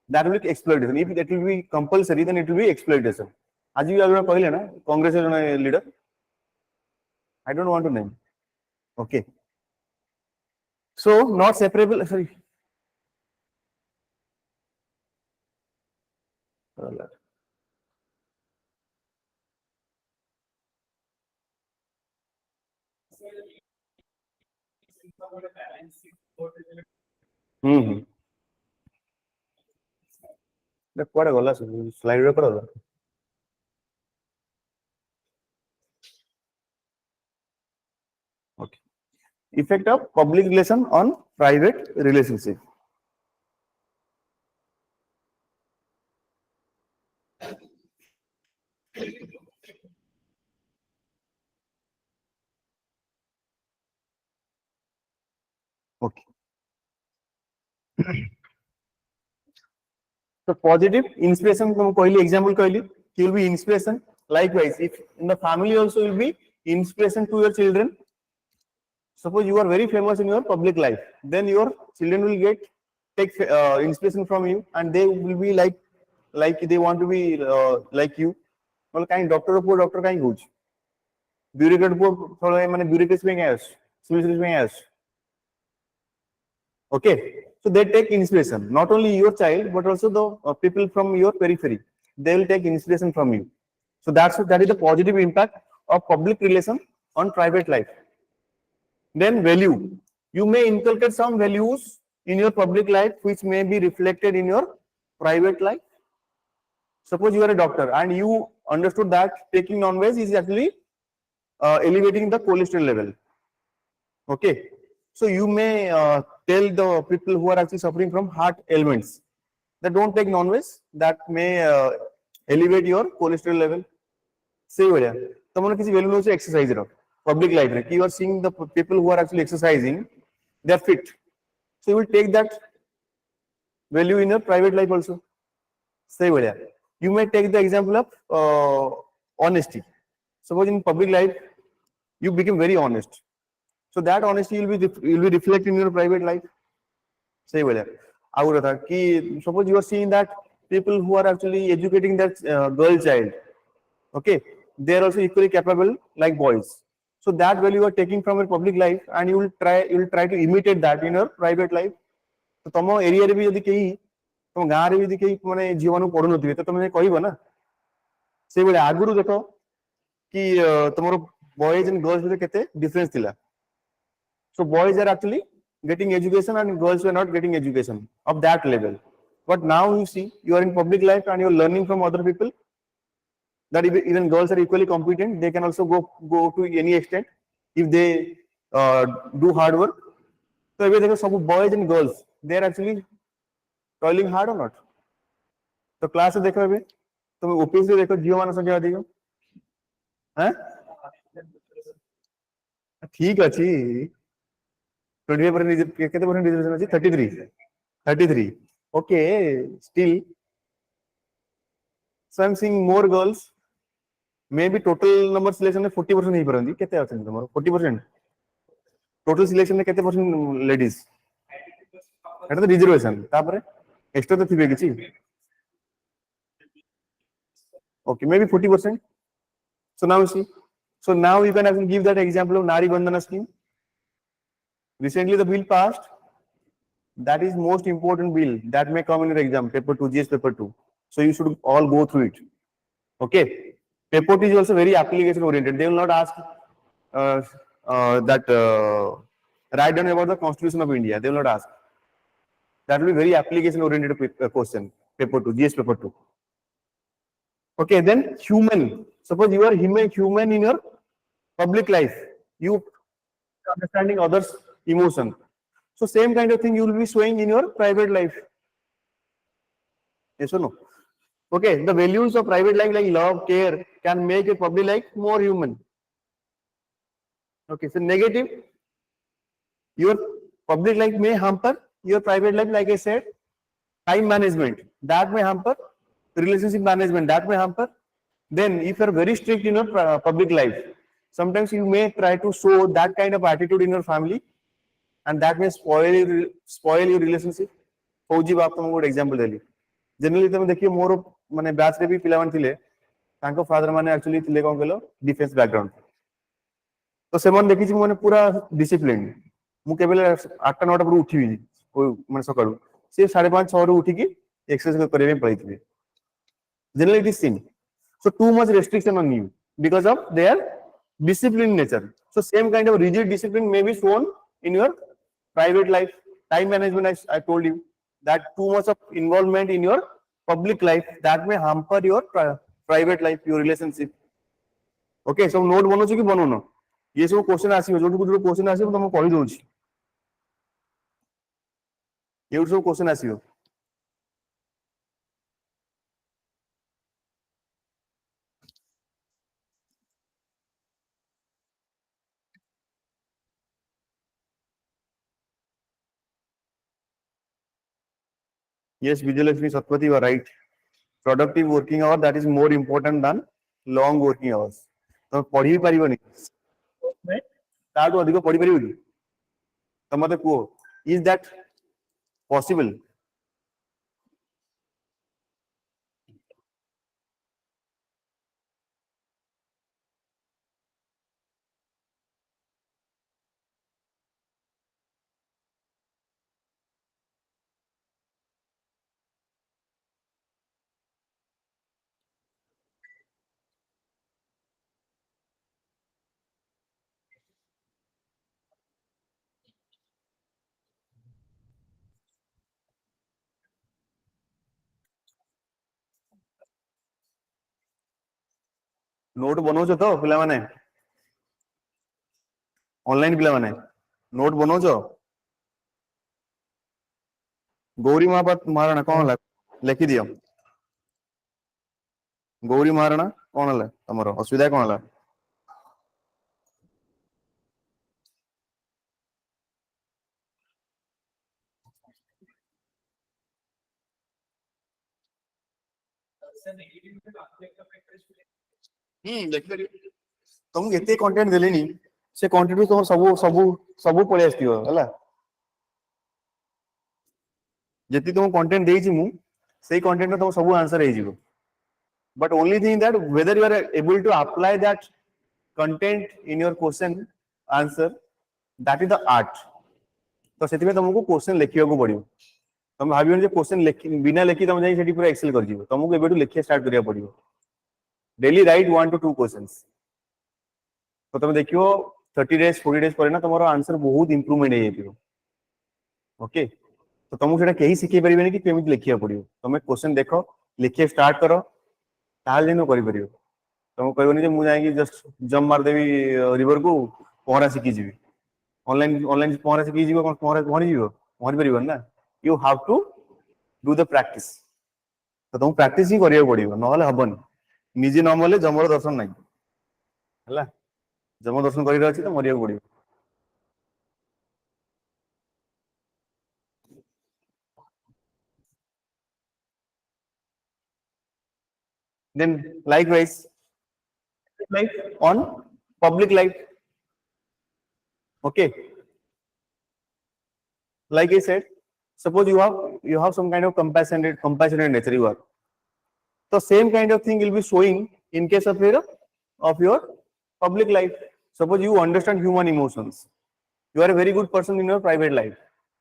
That will be exploitation. If it will be compulsory, then it will be exploitation. As you are going to Congress leader. I don't want to name. Okay. So not separable. Sorry. କୁଆଡେ ଗଲା slide ରେ କର okay effect of public relation on private relationship okay so positive inspiration example he will be inspiration. Likewise, if in the family also will be inspiration to your children. Suppose you are very famous in your public life, then your children will take inspiration from you, and they will be like they want to be like you. Well, kind doctor kind huge. Bureaucrat bureaucracy civil service. Okay, so they take inspiration. Not only your child, but also the people from your periphery. They will take inspiration from you. So that is the positive impact of public relation on private life. Then value. You may inculcate some values in your public life which may be reflected in your private life. Suppose you are a doctor and you understood that taking non-veg is actually elevating the cholesterol level. Okay, so you may tell the people who are actually suffering from heart ailments that don't take non-veg, that may elevate your cholesterol level. Say where someone किसी value no exercise रो public life में you are seeing the people who are actually exercising, they are fit, so you will take that value in your private life also. Say where you may take the example of honesty. Suppose in public life you become very honest, so that honesty will be reflected in your private life. Say where suppose you are seeing that people who are actually educating that girl child, okay, they are also equally capable like boys. So that value you are taking from your public life, and you will try to imitate that in your private life. So तम area रे भी यदि कहीं तुम गाँ रे भी यदि कहीं माने जीवन को पढ़ु नथिबे तो तुम कहबो ना से बेले आगुरु देखो कि तुमरो बॉयज एंड गर्ल्स में केते डिफरेंस थिला. So boys are actually getting education and girls were not getting education of that level. But now you see, you are in public life and you are learning from other people that even girls are equally competent. They can also go to any extent if they do hard work. So if you some boys and girls, they are actually toiling hard or not. So class देखो अभी तुम OPSC देखो जियो मान संख्या अधिक हैं ठीक अच्छी 25% केते परसेंट रिजर्वेशन अछि 33 okay still so I'm seeing more girls, maybe total number selection में 40% ही परंदी केते अछन तमरो 40% total selection में केते परसेंट ladies एटा तो रिजर्वेशन तापरे extra to thibe kichi. Okay, maybe 40%. So now you see. So now you can actually give that example of Nari Bandhana scheme. Recently the bill passed. That is most important bill that may come in your exam, paper 2, GS paper 2. So you should all go through it. Okay. Paper 2 is also very application oriented. They will not ask write down about the Constitution of India. They will not ask. That will be very application oriented question, paper 2, GS paper 2. Okay, then human. Suppose you are human in your public life. You understanding others' emotion. So same kind of thing you will be showing in your private life. Yes or no? Okay, the values of private life like love, care can make your public life more human. Okay, so negative, your public life may hamper your private life, like I said, time management, that may hamper, relationship management, that may hamper. Then if you are very strict in your public life, sometimes you may try to show that kind of attitude in your family, and that may spoil your relationship. फौजी बाप तुमको गोटे example देली generally तुम देखिए मोर माने batch रे भी पिला मान थिले तांको फादर माने एक्चुअली थिले कोन केलो डिफेंस बैकग्राउंड तो सेमन देखि छी माने पूरा डिसिप्लिन मु केबेले 8टा 9टा पर उठिबी माने सकाळू से 5:30 6 ରୁ उठिकी एक्सरसाइज करबे पळैथिबे generally it is seen so too much restriction on you because of their disciplined nature. So same kind of rigid discipline may be shown in your private life. Time management, I told you that too much of involvement in your public life that may hamper your private life, your relationship. Okay, so note बनोछु कि बनोनो ये सब question आसीबो जोटु question आसीबो तम कहि दोछि ये सब question आसीबो. Yes, Vijayalakshmi Satpathy, you are right. Productive working hour, that is more important than long working hours. तो पढ़ी पारिबनी ताटो अधिक पढ़ी पारिबनी तो मते को is that possible? नोट बनौछ तो पिला माने ऑनलाइन पिला माने नोट बनौछ गौरी महापात्र महाराणा कौन हला लिखि दियो गौरी महाराणा कौन हला तमरो असुविधा कौन हला देखि करियो तुम एते कंटेंट देलेनी से कंटेंट तुम सब पळे आस्तियो हला जति तुम कंटेंट देछि मु सेही कंटेंट तुम सब आंसर हे जिवो but only thing that whether you are able to apply that content in your question answer, that is the art. तो सेति में तुमको क्वेश्चन लिखियो को पड़ियो तुम भाबियो जे क्वेश्चन बिना लिखि तुम जाई सेठी पूरा एक्सेल कर जिवो तुमको एबेटू लिखिया स्टार्ट करिया पड़ियो डेली राइट 1 to 2 क्वेश्चंस तो तुम देखियो 30 days 40 days पर ना तुम्हारा आंसर बहुत इंप्रूवमेंट हे जेतियो ओके तो तुमको सेटा केही सिखै परिबेनी कि केमिति लिखिया पड़ियो तुम क्वेश्चन देखो लिखिया स्टार्ट करो ताल दिन करि परियो तुम कहबोनी जे मु जाई जस्ट जम मार देबी रिवर को पहरा सिखि जीवी ऑनलाइन पहरा सिखि जीवो कोन पहरा पहरी जीवो पहरी परिबन ना you have to do the practice तो तुम प्रैक्टिस ही करियो पड़ियो नहले हबन निजे न मले जमर दर्शन नाही हला जम दर्शन करि रहछि तो मरियो पड़ियो then likewise life on public life okay like I said suppose you have you have some kind of compassionate nature you are. So same kind of thing will be showing in case of your public life. Suppose you understand human emotions. You are a very good person in your private life.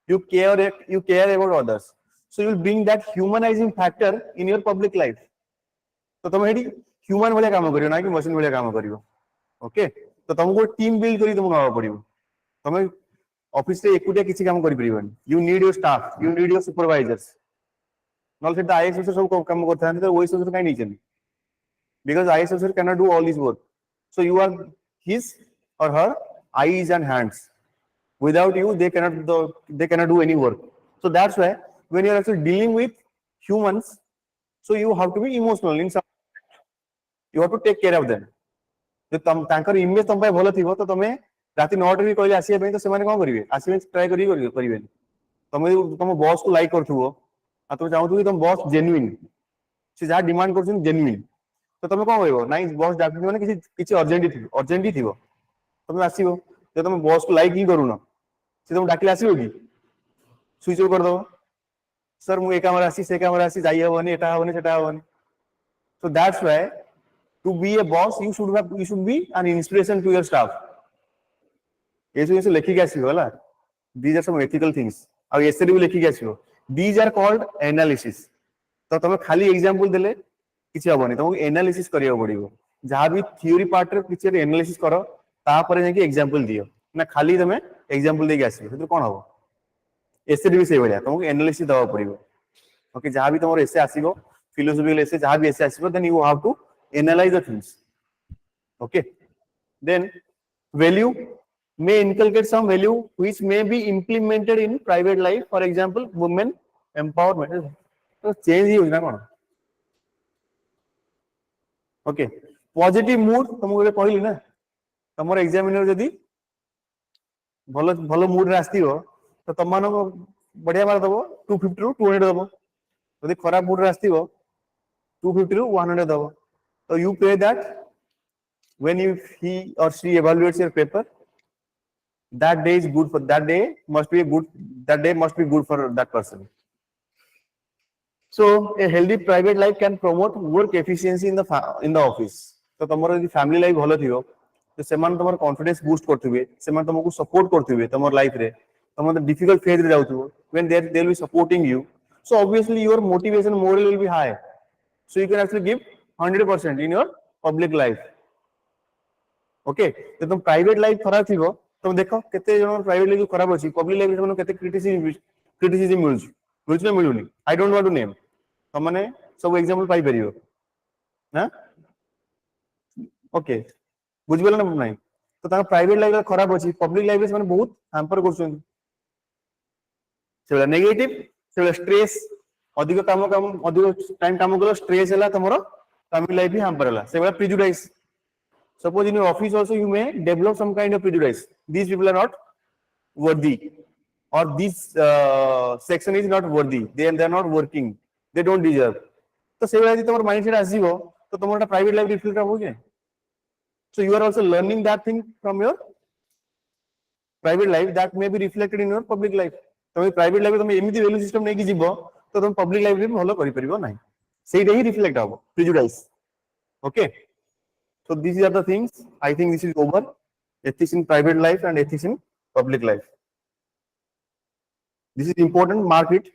You care about others. So you will bring that humanizing factor in your public life. तो तुम Heidi human वाले काम करियो ना कि machine वाले काम करियो. ओके तो तुमको टीम बिल्ड करी तुमको आवा पड़ियो. तुम ऑफिस रे एकुटिया किछि काम करि परिबन. You need your staff, you need your supervisors. Knoll set IAS officer सब काम करता है तो वही सोच काई नहीं चली. Because IAS officer cannot do all his work. So you are his or her eyes and hands. Without you, they cannot do any work. So that's why when you are actually dealing with humans, so you have to be emotional in some. You have to take care of them. जो तांकर image तुम पे भलो थिबो तो तमे राति 9 रे कहले आसीबे पे तो सेमाने कोन करिवे आसीबे ट्राई करिवे तमे तुम बॉस को लाइक करथुबो आ तुम चाहू कि तुम बॉस जेन्युइन से जा डिमांड करछन जेन्युइन तो तुम कोन कहबो नाइ बॉस डाकि माने किछि अर्जेंट थिबो तुम आसीबो जे तुम बॉस को लाइक ही करूनो से तुम डाकिले आसीबो कि स्विच ऑफ कर दो सर मु ए कैमरा आसी से कैमरा आसी जाई हबनी एटा हबनी सेटा हबनी. So that's why to be a boss you should be an inspiration to your staff. ये जो लिखी के आसीबो होला these are some ethical things. अब ऐसे भी लिखी के आसीबो these are called analysis. तो तुम खाली एग्जांपल देले किछि हबनी तुमको एनालिसिस करियो पड़िबो जहां भी थ्योरी पार्ट रे किछि एनालिसिस करो ता पर जे कि एग्जांपल दियो ना खाली तुम एग्जांपल दे के आसीबो तो कोन हबो एसे भी से भलिया तुमको एनालिसिस दवा पड़िबो. ओके जहां भी तुमरो एसे आसीबो philosophical essay जहां भी essay आसीबो then you have to analyze the things. Okay, then value may inculcate some value which may be implemented in private life. For example, women empowerment. तो चेंज ही होना कोन. Okay positive mood तुमको कहली ना तुमर examiner जदी भलो भलो mood रे आस्तियो तो तुम मानको बढ़िया मार दबो 250 ରୁ 200 दबो. जदी खराब मूड रे आस्तियो 250 ରୁ 100 दबो. So you pay that when he or she evaluates your paper. That day is good for that day must be good. That day must be good for that person. So a healthy private life can promote work efficiency in the office. तो तमरो यदि family life भलो थियो तो सेमान तमर confidence boost करथिबे सेमान तुमको support करथिबे तमर life रे तमर डिफिकल्ट फेज रे जाउथबो when they will be supporting you. So obviously your motivation moral will be high. So you can actually give 100% in your public life. Okay तो तुम प्राइवेट लाइफ खराब थिबो तुम देखो केते जन प्राइवेट लाइफ खराब अछि पब्लिक लाइफ रे केते क्रिटिसिज्म मिलुछ ना मिलुनी. I don't want to name तुम माने सब एग्जांपल पाई परियो ना. ओके बुझबेला ना नाही तो ता प्राइवेट लाइफ खराब अछि पब्लिक लाइफ से माने बहुत हैम्पर करछन सेला नेगेटिव सेला स्ट्रेस अधिक काम अधिक टाइम काम कलो स्ट्रेस हैला तमरो फैमिली लाइफ भी हैम्पर हैला सेला prejudice. Suppose in your office also you may develop some kind of prejudice. These people are not worthy, or this section is not worthy. They are not working. They don't deserve. तो से वाला तुम्हारा mindset आसीबो तो तुम्हारा private life reflect होगे. So you are also learning that thing from your private life that may be reflected in your public life. तो private life तुम एमिति value system नहीं की जीवो तो तुम public life रे भलो करि परिबो नाही. सेही ही reflect होबो prejudice. Okay. So these are the things. I think this is over. Ethics in private life and ethics in public life. This is important. Mark it.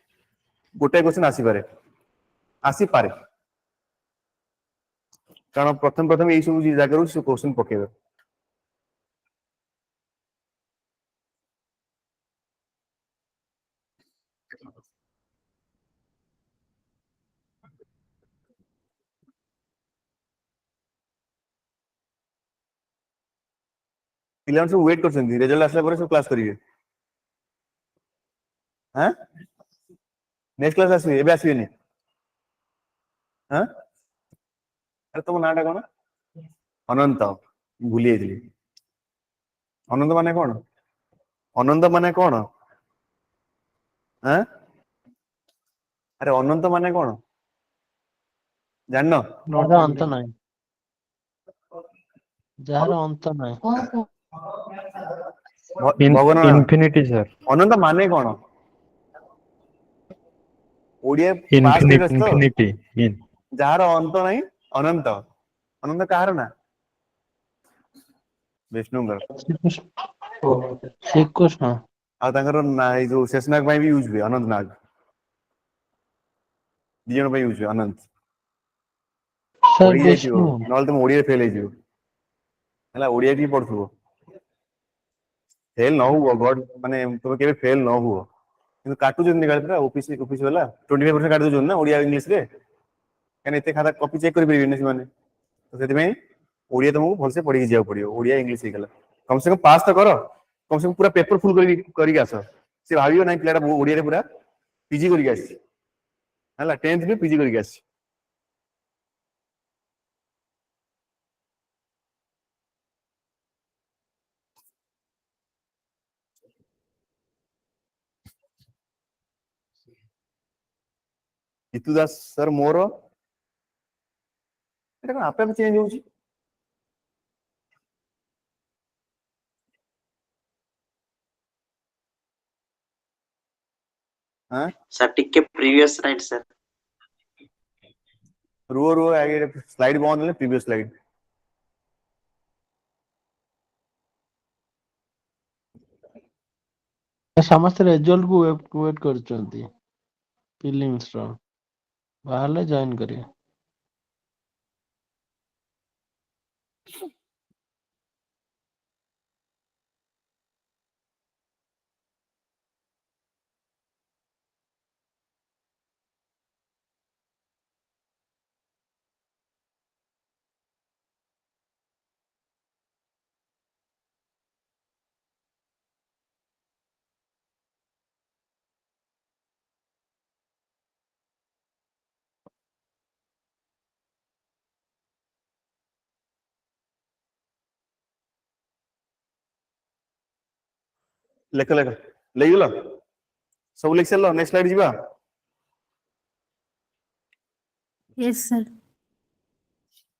गोटे क्वेश्चन आसी पारे कारण प्रथम यही सब जगह से क्वेश्चन पकेबे. पिलान सब वेट करछन रिजल्ट आसला परे सब क्लास करिवे. हां नेक्स्ट क्लास आसी एबे आसीबे नि. हां अरे तुम नाटा कोन अनंत भूली आइली. अनंत माने कोन अनंत माने कोन. हां अरे अनंत माने कोन जाननो जहार अंत नाही जहार अंत नाही भगवान इन्फिनिटी सर अनंत माने कोन ओडिया पास्ट टेंस तो infinity in जार अंत नहीं अनंत अनंत कहार ना विष्णुंगर श्रीकृष्ण आ तांकर ना ये जो शेषनाग भाई भी यूज हुए अनंत नाग दिजन भाई यूज हुए अनंत सर पढ़ी जाई थियो विष्णु नॉल तुम ओडिया फेल हो हला ओडिया भी पढ़थुबो फेल न हुआ गॉड माने तुम केबे फेल न हुआ किंतु काटू जन निकाल ओपीसी ओपीसी वाला 25% काट दो ना ओडिया इंग्लिश रे कने एते खाता कॉपी चेक कर बेबिने से माने तो सेति में ओडिया तुमको भलसे पढ़ी के जाओ पड़ियो ओडिया इंग्लिश हिकला कम से कम पास तो करो कम से कम पूरा पेपर फुल करी आस से भाबियो नाही प्लेटा ओडिया रे पूरा पीजी करी आसी हला 10th में पीजी करी आसी इतु दास सर मोर एटा कोन आपे चेंज होउची हां सर टिके प्रीवियस राइट सर रो आगे स्लाइड बंद ले प्रीवियस स्लाइड ସମସ୍ତେ ରେଜଲ୍ଟ କୁ ୱେଟ୍ କରୁଛନ୍ତି ଫିଲିଂସ୍ ର ବାହାରିଲେ ଜଏନ୍ କରିବେ लेख लेख ले गेलो सब लिख सलो नेक्स्ट स्लाइड जीवा यस सर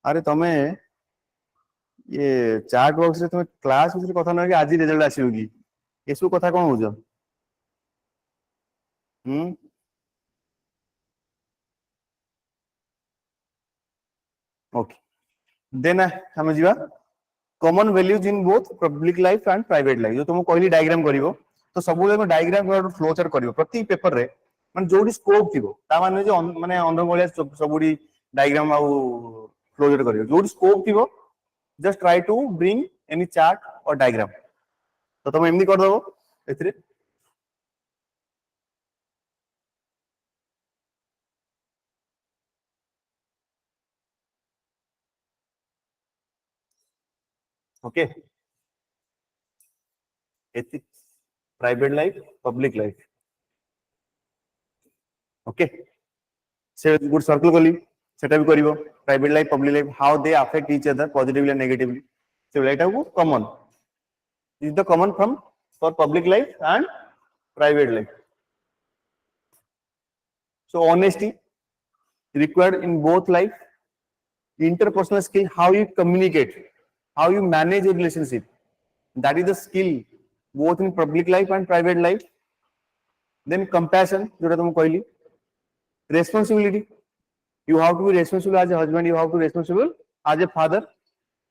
अरे तमे ये चार्ट बॉक्स रे तुम क्लास विषय कथा न कि आज रिजल्ट आसीबो की एसु कथा कोन होजो ओके देन हम जीवा common values in both public life and private life जो तुम कहली डायग्राम करिवो तो सब डायग्राम फ्लो चार्ट करिवो प्रति पेपर रे माने जोडी स्कोप थिवो ता माने जो माने अंधगोलिया सबुडी डायग्राम आ फ्लो चार्ट करिवो जोडी स्कोप थिवो just try to bring any chart और डायग्राम तो तुम एमनी कर दबो एथरे okay ethics private life public life okay से गुड सर्कल कली सेटा भी करिवो private life public life how they affect each other positively and negatively से एटा को common is the common from for public life and private life so honesty required in both life interpersonal skill how you communicate how you manage your relationship that is the skill both in public life and private life then compassion jota tum कहली responsibility you have to be responsible as a husband you have to be responsible as a father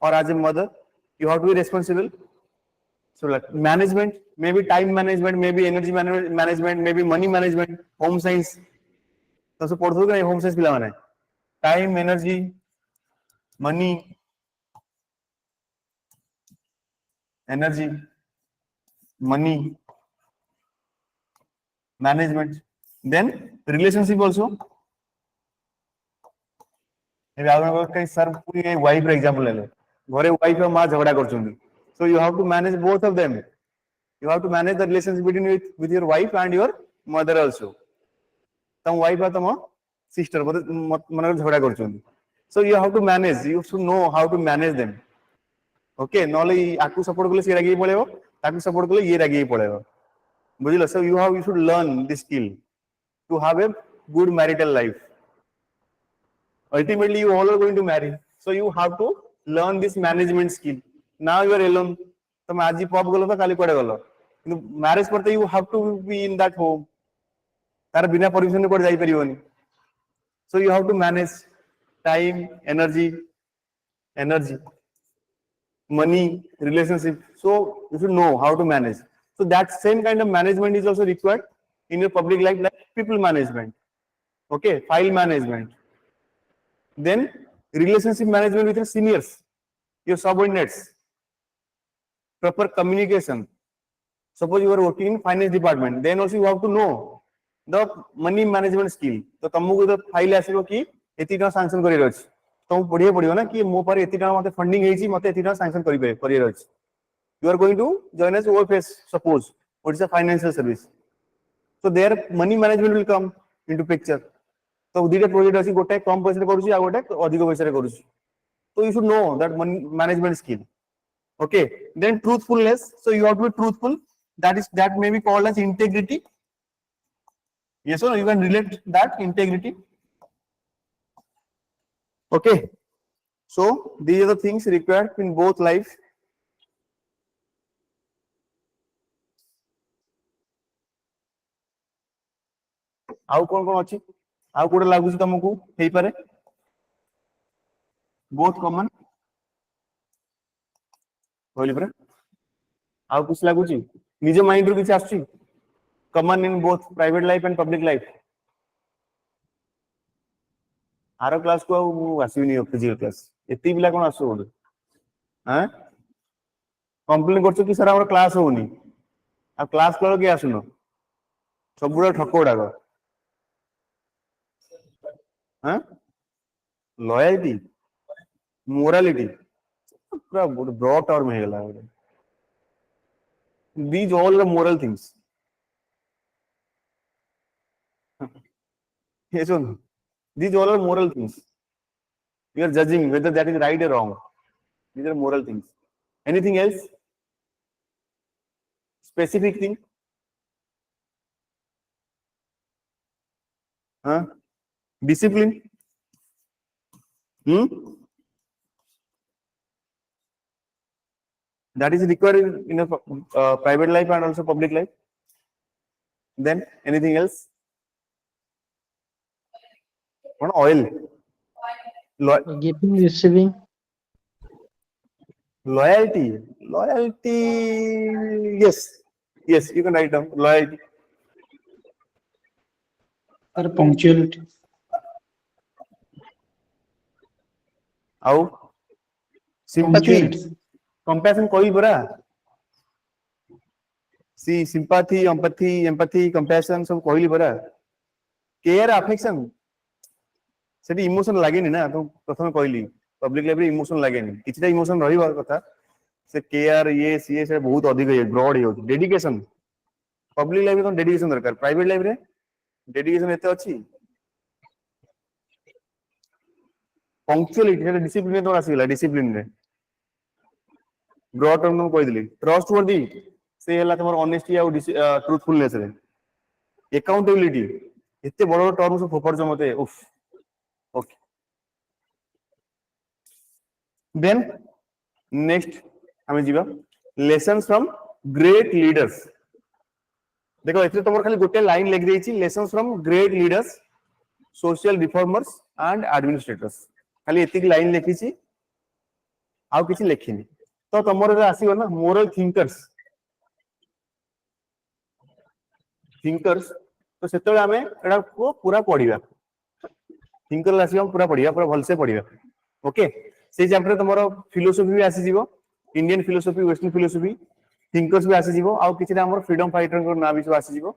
or as a mother you have to be responsible so like management maybe time management maybe energy management maybe money management home science तो सब पढ़थु कि home science पिला माने time energy money management then relationship also ए आउन कई sir पूरी wife रे एग्जांपल ले घरे वाइफ और मां झगड़ा करछुंदी so you have to manage both of them you have to manage the relationship between with your wife and your mother also तम वाइफ आ तम सिस्टर मन झगड़ा करछुंदी so you have to manage you should know how to manage them okay नॉले आकु support करले से रागी पळेबो ताकु सपोर्ट करले ये रागी पळेबो बुझिलो so you should learn this skill to have a good marital life ultimately you all are going to marry so you have to learn this management skill now you are alone तुम आज pub गलो तो काली पड़े गलो किंतु marriage पर you have to be in that home तार बिना परमिशन को जाई परिबोनी. So you have to manage time, energy, money, relationship. So you should know how to manage. So that same kind of management is also required in your public life, like people management, okay, file management. Then relationship management with your seniors, your subordinates, proper communication. Suppose you are working in finance department, then also you have to know the money management skill. तो तुमको तो file आसीबो कि एती टा sanction career अछि. तुम पढिए पडियो ना कि मो पर एती टा मते फंडिंग हेछि मते एती टा सैंक्शन करियर अछि. You are going to join as OFS, suppose, Odisha Financial Service. So their money management will come into picture. So dita project अछि गोटे कम पैसा रे करूछि आ गोटे अधिक पैसा रे करूछि. So you should know that money management skill. Okay, then truthfulness. So you have to be truthful. That may be called as integrity. Yes or no? You can relate that integrity. Okay. So these are the things required in both life. आउ कौन कौन अच्छी आउ कोडे लागुଛି तुमको हेई पारे बहुत common Holi परे आउ कुछ लागुଛି निज माइंड रो किछ आछी common in both private life and public life आरो क्लास को आउ आसीबिनी फिजिकल क्लास एती बिला कोन आसो बोल हैं कंप्लेन करछो कि सर हमर क्लास होउनी आ क्लास करो के आसुनो सबुरा ठकोडा गो हाँ लॉयल्टी मोरालिटी पूरा ब्रॉड टर्म है गला these all the moral things yes or no? These all are moral things. You are judging whether that is right or wrong. These are moral things. Anything else? Specific thing? Huh? Discipline? That is required in a private life and also public life. Then anything else? What oil? Giving, receiving. Loyalty. Yes, you can write down loyalty. Sir, punctuality. How? Sympathy. Punctuality. Compassion कोई बरा. See, sympathy, empathy, compassion सब कोई बरा. Care, affection. सेठी emotion लागेनी ना तो प्रथम कहली public life रे इमोशन लागेनी किछटा इमोशन रहिबा कथा से केयर ये सीए से बहुत अधिक है ब्रॉड है डेडिकेशन पब्लिक लाइफ रे तो डेडिकेशन दरकार प्राइवेट लाइफ रे डेडिकेशन एते अछि पंक्चुअलिटी डिसिप्लिन तो आसीला डिसिप्लिन रे ब्रॉड टर्म में कहि दिली ट्रस्ट वर्दी से हला तमर ऑनेस्टी आ ट्रूथफुलनेस रे अकाउंटेबिलिटी एते बड़ टर्म से फोफर जो मते उफ ओके देन नेक्स्ट हमें जीवा लेसन्स फ्रॉम ग्रेट लीडर्स देखो एथे तमर खाली गोटे लाइन लिख देछि lessons from great leaders social reformers and administrators खाली एतिक लाइन लिखि छी आउ किछि लिखिनी तो तमर आसीबो ना मोरल थिंकर्स तो सेतले हमें एडा को पूरा पढिबा थिंकर आसीबा पूरा पढिबा पूरा भल से पढिबा ओके से चैप्टर तमरो फिलोसफी भी आसी जीवो Indian philosophy western philosophy thinkers भी आसी जीवो आ किछि हमर फ्रीडम फाइटर को ना भी सब आसी जीवो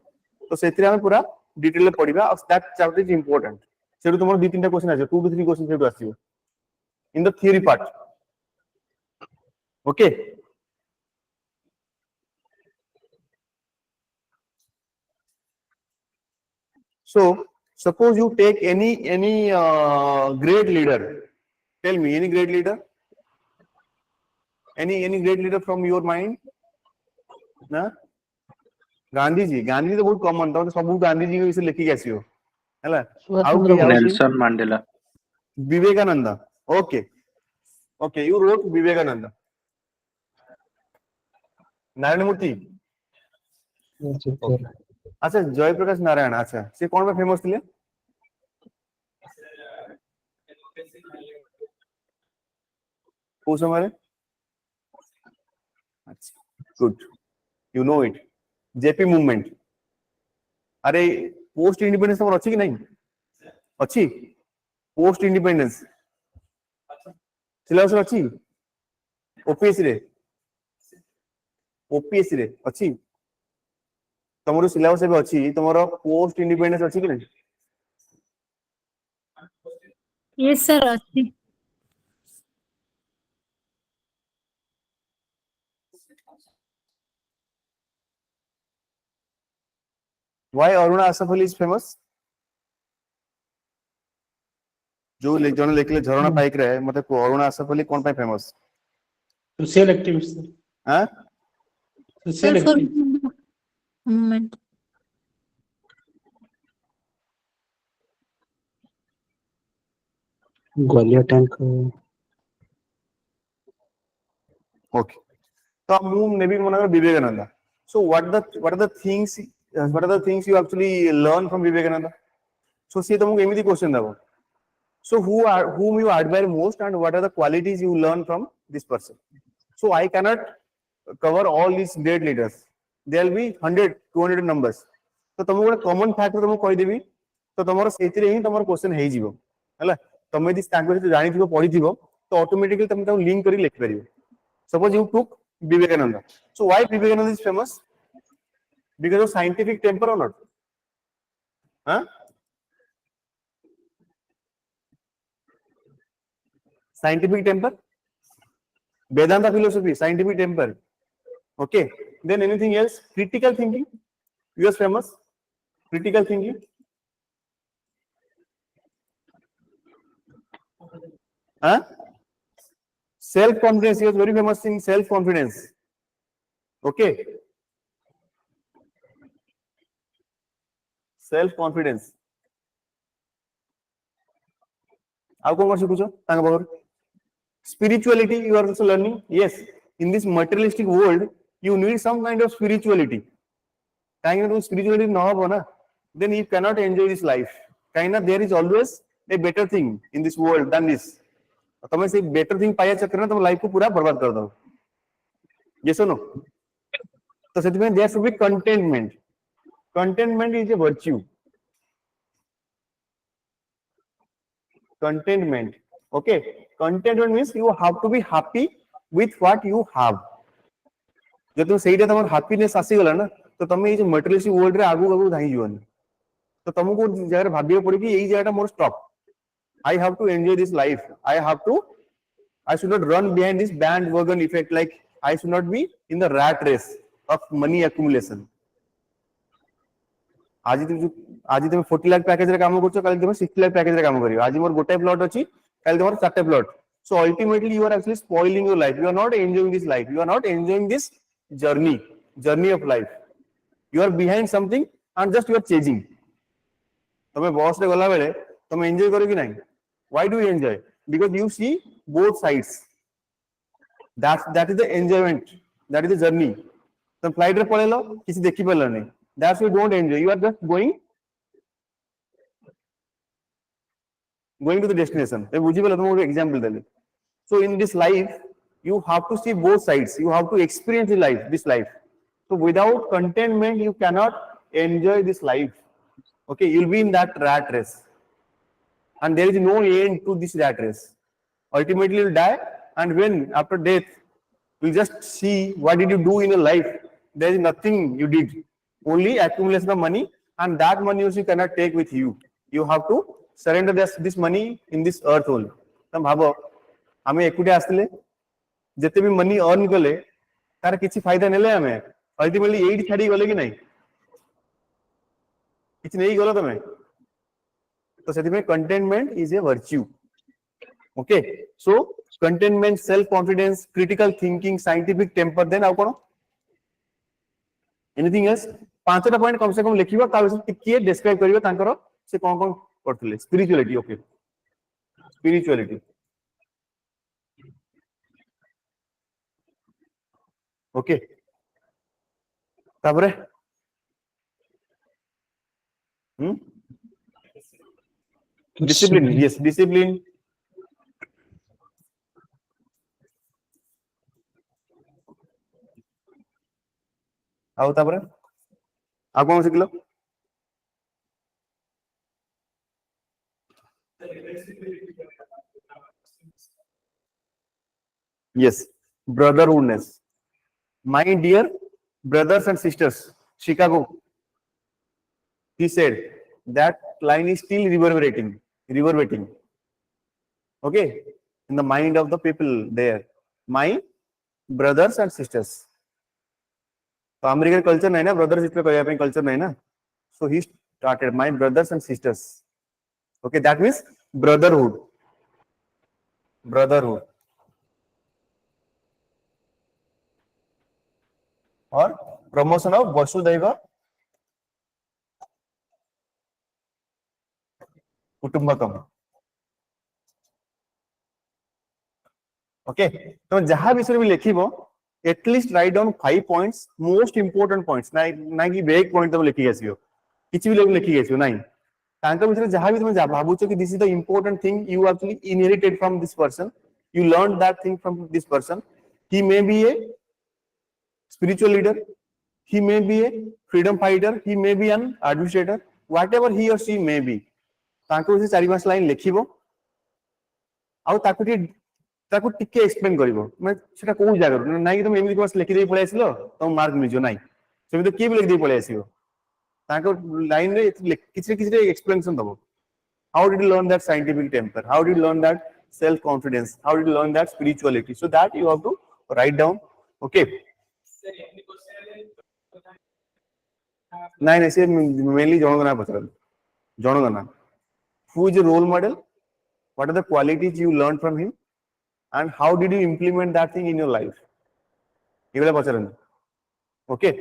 तो सेतिरे हम पूरा डिटेल में पढिबा और दैट चैप्टर इज इंपोर्टेंट सेटु तमरो 2-3टा क्वेश्चन आसी 2 to 3 क्वेश्चन सेटु आसीबो in the theory part okay so suppose you take any great leader. Tell me any great leader. Any great leader from your mind? ना गांधी जी तो बहुत कॉमन था तो सब गांधी जी के विषय लिखि के आसीओ हैला Nelson Mandela. Vivekananda okay you wrote Vivekananda Narayana Murthy Yes, sir. अच्छा जयप्रकाश नारायण अच्छा से कौन फेमस थे को समय good you know it JP movement अरे पोस्ट इंडिपेंडेंस तमर अछि कि नहीं अछि पोस्ट इंडिपेंडेंस सिलेबस अछि ओपीएससी रे अछि तमरो सिलेबस एबे अछि तमरो पोस्ट इंडिपेंडेंस अछि कि नहीं Yes, sir. Ati. Why Aruna Asaf Ali is famous? जो जन लिखले झरणा पाइक रहे मते को अरुणा आसफ अली कोन पाइ फेमस Social activities. हां Social Sir, for activities. moment. Gwalior tank okay तो मु नेबी मना Vivekananda so what are the things you actually learn from Vivekananda so see तुमको एमिति क्वेश्चन देबो so whom you admire most and what are the qualities you learn from this person so I cannot cover all these great leaders there will be 100 200 numbers तो तुमको ଗୋଟେ common factor तुमको कहि देबी तो तमरो सेतिरे ही तमरो question हेइ जिवो हला तमे दिस तांको से जानि थिबो पढि थिबो तो ऑटोमेटिकली तमे ताऊ लिंक करी लिख परिबो suppose you took Vivekananda so why Vivekananda is famous because of scientific temper or not huh scientific temper Vedanta philosophy scientific temper okay then anything else critical thinking you are famous critical thinking huh self confidence he was very famous in self confidence okay self confidence आउ कोन कोन सिखुछ तांग बगर spirituality you are also learning yes in this materialistic world you need some kind of spirituality काहे ना spirituality न हो ना then you cannot enjoy this life काहे ना there is always a better thing in this world than this तमे से better thing पाया चक्कर ना तुम लाइफ को पूरा बर्बाद कर दो yes or no तो सेति में there should be contentment is a virtue contentment okay contentment means you have to be happy with what you have जब तुम सेइटा तमर हैप्पीनेस आसी गला ना तो तमे ये जो मटेरियलिस्टिक वर्ल्ड रे आगु आगु धाई जीवन तो तुमको जगह भाबियो पड़ी कि यही जगह मोर stop I have to enjoy this life I should not run behind this bandwagon effect like I should not be in the rat race of money accumulation आज तुम 40 लाख पैकेज रे काम करछो काल तुम 60 लाख पैकेज रे काम करियो आज मोर गोटे प्लॉट अछि काल तुम चारटे plot so ultimately you are actually spoiling your life you are not enjoying this life you are not enjoying this journey of life you are behind something and just you are chasing तमे boss रे गला बेले तमे enjoy करो कि नहीं why do you enjoy because you see both sides that is the enjoyment that is the journey तुम flight रे पळेलो किसी देखि पड़लो नहीं that's you don't enjoy you are just going to the destination ए बुझी पले तुमको एग्जांपल देले so in this life you have to see both sides you have to experience this life so without contentment you cannot enjoy this life okay you'll be in that rat race and there is no end to this rat race ultimately you'll die and when after death you just see what did you do in your life there is nothing you did only accumulation of money and that money also you cannot take with you you have to surrender this money in this earth only तम भाबो आमे एकुटे आस्तिले जते भी money earn कले तार किछि फायदा नेले आमे अल्टीमेटली एडी छाडी गले कि नहीं किछि नहीं गलो तमे तो सेति में containment is a virtue okay so containment self confidence critical thinking scientific temper then आउ कोन एनीथिंग एल्स पांचटा पॉइंट कम से कम लिखिबो ता विषय टिकिए डिस्क्राइब करिवो तांकर से कोन कोन करथले स्पिरिचुअलिटी ओके स्पिरिचुअलिटी ओके तापरे Discipline, yes, discipline. ଆଉ ତାପରେ ଆଉ କଣ ଶିଖିଲ? Yes, brotherhoodness. My dear brothers and sisters, Chicago. He said that line is still reverberating. Okay, in the mind of the people there. My brothers and sisters. तो American culture नहीं ना, brother sister कहया पे culture नहीं ना. So he started my brothers and sisters. Okay, that means brotherhood. और promotion of Vasudhaiva Kutumbakam. Okay, तो जहां विषय भी लिखिबो at least right down 5 points, most important points. ना कि वेग पॉइंट तुम लिखि आसियो, किछि भी लोग लिखि आसियो नाही. तांका विषय जहां भी तुम भाबुचो कि this is the important thing you actually inherited from this person, you learned that thing from this person. He may be a spiritual leader, he may be a freedom fighter, he may be an administrator, whatever he or she may be. तांको से 4-5 line लिखिबो आउ ताकू टिके explain करिवो. मैं सेटा कोउ जागर नाही कि तुम एमि बस लिखि दे पळे आसिलो तुम मार्क मिलजो नाही. सेमि तो के भी लिखि दे पळे आसियो. तांको लाइन रे किछि एक्सप्लेनेशन दबो. How did you learn that scientific temper? How did you learn that self-confidence? How did you learn that spirituality? So that you have to write down. Okay. नहीं से mainly जनगणना पचरल. जनगणना. Who is your role model? What are the qualities you learned from him? And how did you implement that thing in your life? ये वाला पचरल. Okay.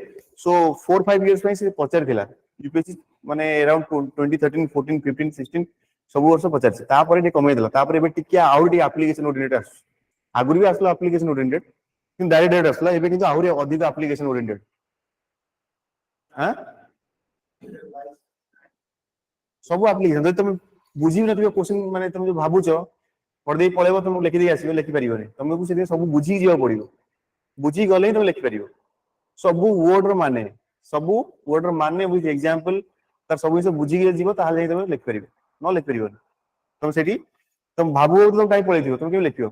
So 4-5 years में से पचर थिला. UPSC माने around 2013, 14, 15, 16 सब वर्ष पचार से तापर ये कमे देला. तापर एबे टिके आउडी एप्लीकेशन ओरिएंटेड आस. आगुरी भी आसलो एप्लीकेशन ओरिएंटेड किन डायरेक्ट आसला. एबे किंतु आउरी अधिक एप्लीकेशन ओरिएंटेड. हां सब एप्लीकेशन जदि तुम बुझी नथियो क्वेश्चन माने तुम जो भाबुचो पढ दे पळेबो तुम लिखि दे आसीबो लिखि परिबो नै. तुमको से सब बुझी जियो पड़िबो. बुझी गले तुम लिखि परिबो. सब वर्ड रो माने विथ एग्जांपल तार सब विषय बुझी गे जीवो ताहाले तुम लिखि परिबो. न लिखि परिबो तुम सेठी तुम भाबो तुम काई पळै दियो तुम के लिखियो.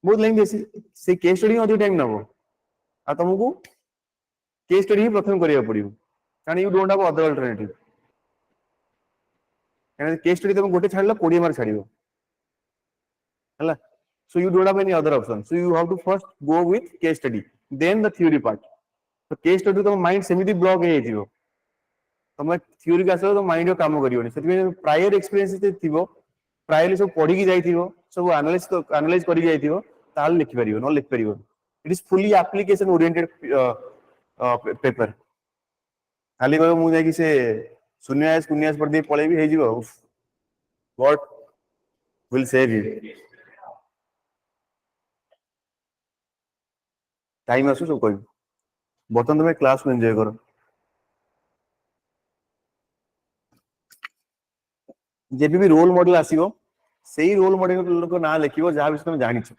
बहुत लाइन देसी से केस स्टडी अधिक टाइम नबो. आ तुमको केस स्टडी ही प्रथम करिया पड़िबो कारण you don't have other alternative. कारण केस स्टडी तुम गोटे छाडला 20 मार्क छाडिबो हला. So you don't have any other option. So you have to first go with case study, then the theory part. So case study तो mind सेमिति block है जीवो. तुम theory का सो तो mind यो काम करियोनी. सेति प्रायर एक्सपीरियंस ते थिबो, प्रायरली सब पढी की जाइथिबो, सब एनालाइज करी जाइथिबो, ताल लिखि परिबो न लिखि परिबो. It is fully application oriented paper. खाली कहो मु जाई कि से शून्यास पर दे पळे भी हे जीवो. What will save you? Time आसु सब कोई बर्तन तुम क्लास को एंजॉय करो. जेबी भी रोल मॉडल आसीबो सेही रोल मॉडल को ना लिखिबो जहां विषय तुम जानिछ.